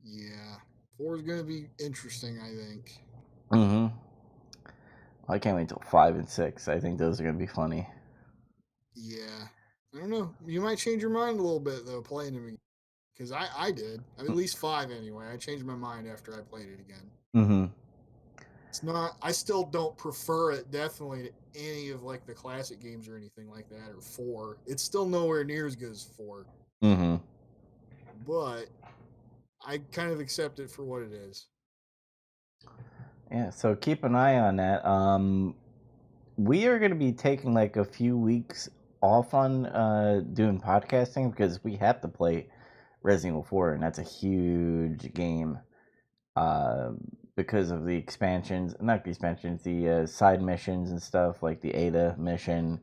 [SPEAKER 2] Yeah. 4 is going to be interesting, I think.
[SPEAKER 1] Mm-hmm. I can't wait until 5 and 6. I think those are going to be funny.
[SPEAKER 2] Yeah. I don't know. You might change your mind a little bit, though, playing them again. Because I did. I mean, at least 5 anyway. I changed my mind after I played it again.
[SPEAKER 1] Mm-hmm.
[SPEAKER 2] It's not. I still don't prefer it definitely to any of like the classic games or anything like that, or 4. It's still nowhere near as good as 4.
[SPEAKER 1] Mm-hmm.
[SPEAKER 2] But I kind of accept it for what it is.
[SPEAKER 1] Yeah, so keep an eye on that. We are going to be taking like a few weeks off on doing podcasting because we have to play Resident Evil 4, and that's a huge game because of the expansions, not the expansions, the side missions and stuff like the Ada mission.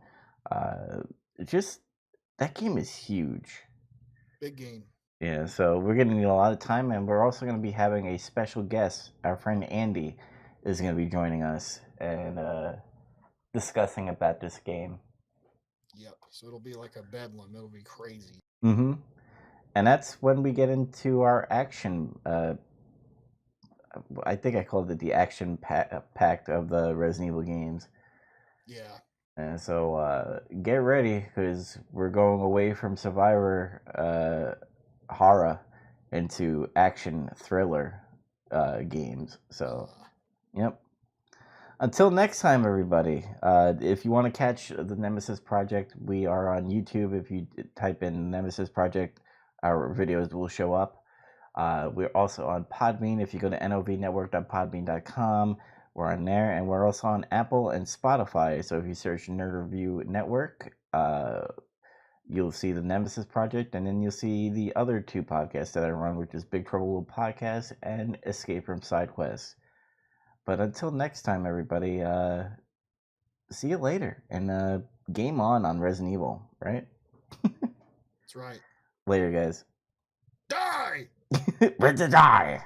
[SPEAKER 1] Just that game is huge.
[SPEAKER 2] Big game.
[SPEAKER 1] Yeah, so we're going to need a lot of time, and we're also going to be having a special guest. Our friend Andy is going to be joining us and discussing about this game.
[SPEAKER 2] Yep. So it'll be like a bedlam. It'll be crazy.
[SPEAKER 1] Mm-hmm. And that's when we get into our action. I think I called it the action pact of the Resident Evil games.
[SPEAKER 2] Yeah.
[SPEAKER 1] And so get ready because we're going away from Survivor horror into action thriller games. So, yep. Until next time, everybody. If you want to catch the Nemesis Project, we are on YouTube. If you type in Nemesis Project, our videos will show up. We're also on Podbean. If you go to novnetwork.podbean.com, we're on there. And we're also on Apple and Spotify. So if you search Nerd Review Network, you'll see the Nemesis Project. And then you'll see the other 2 podcasts that I run, which is Big Trouble Little Podcast and Escape from Side Quest. But until next time, everybody, see you later. And game on Resident Evil, right?
[SPEAKER 2] That's right.
[SPEAKER 1] Later, guys.
[SPEAKER 2] Die!
[SPEAKER 1] Ready to die!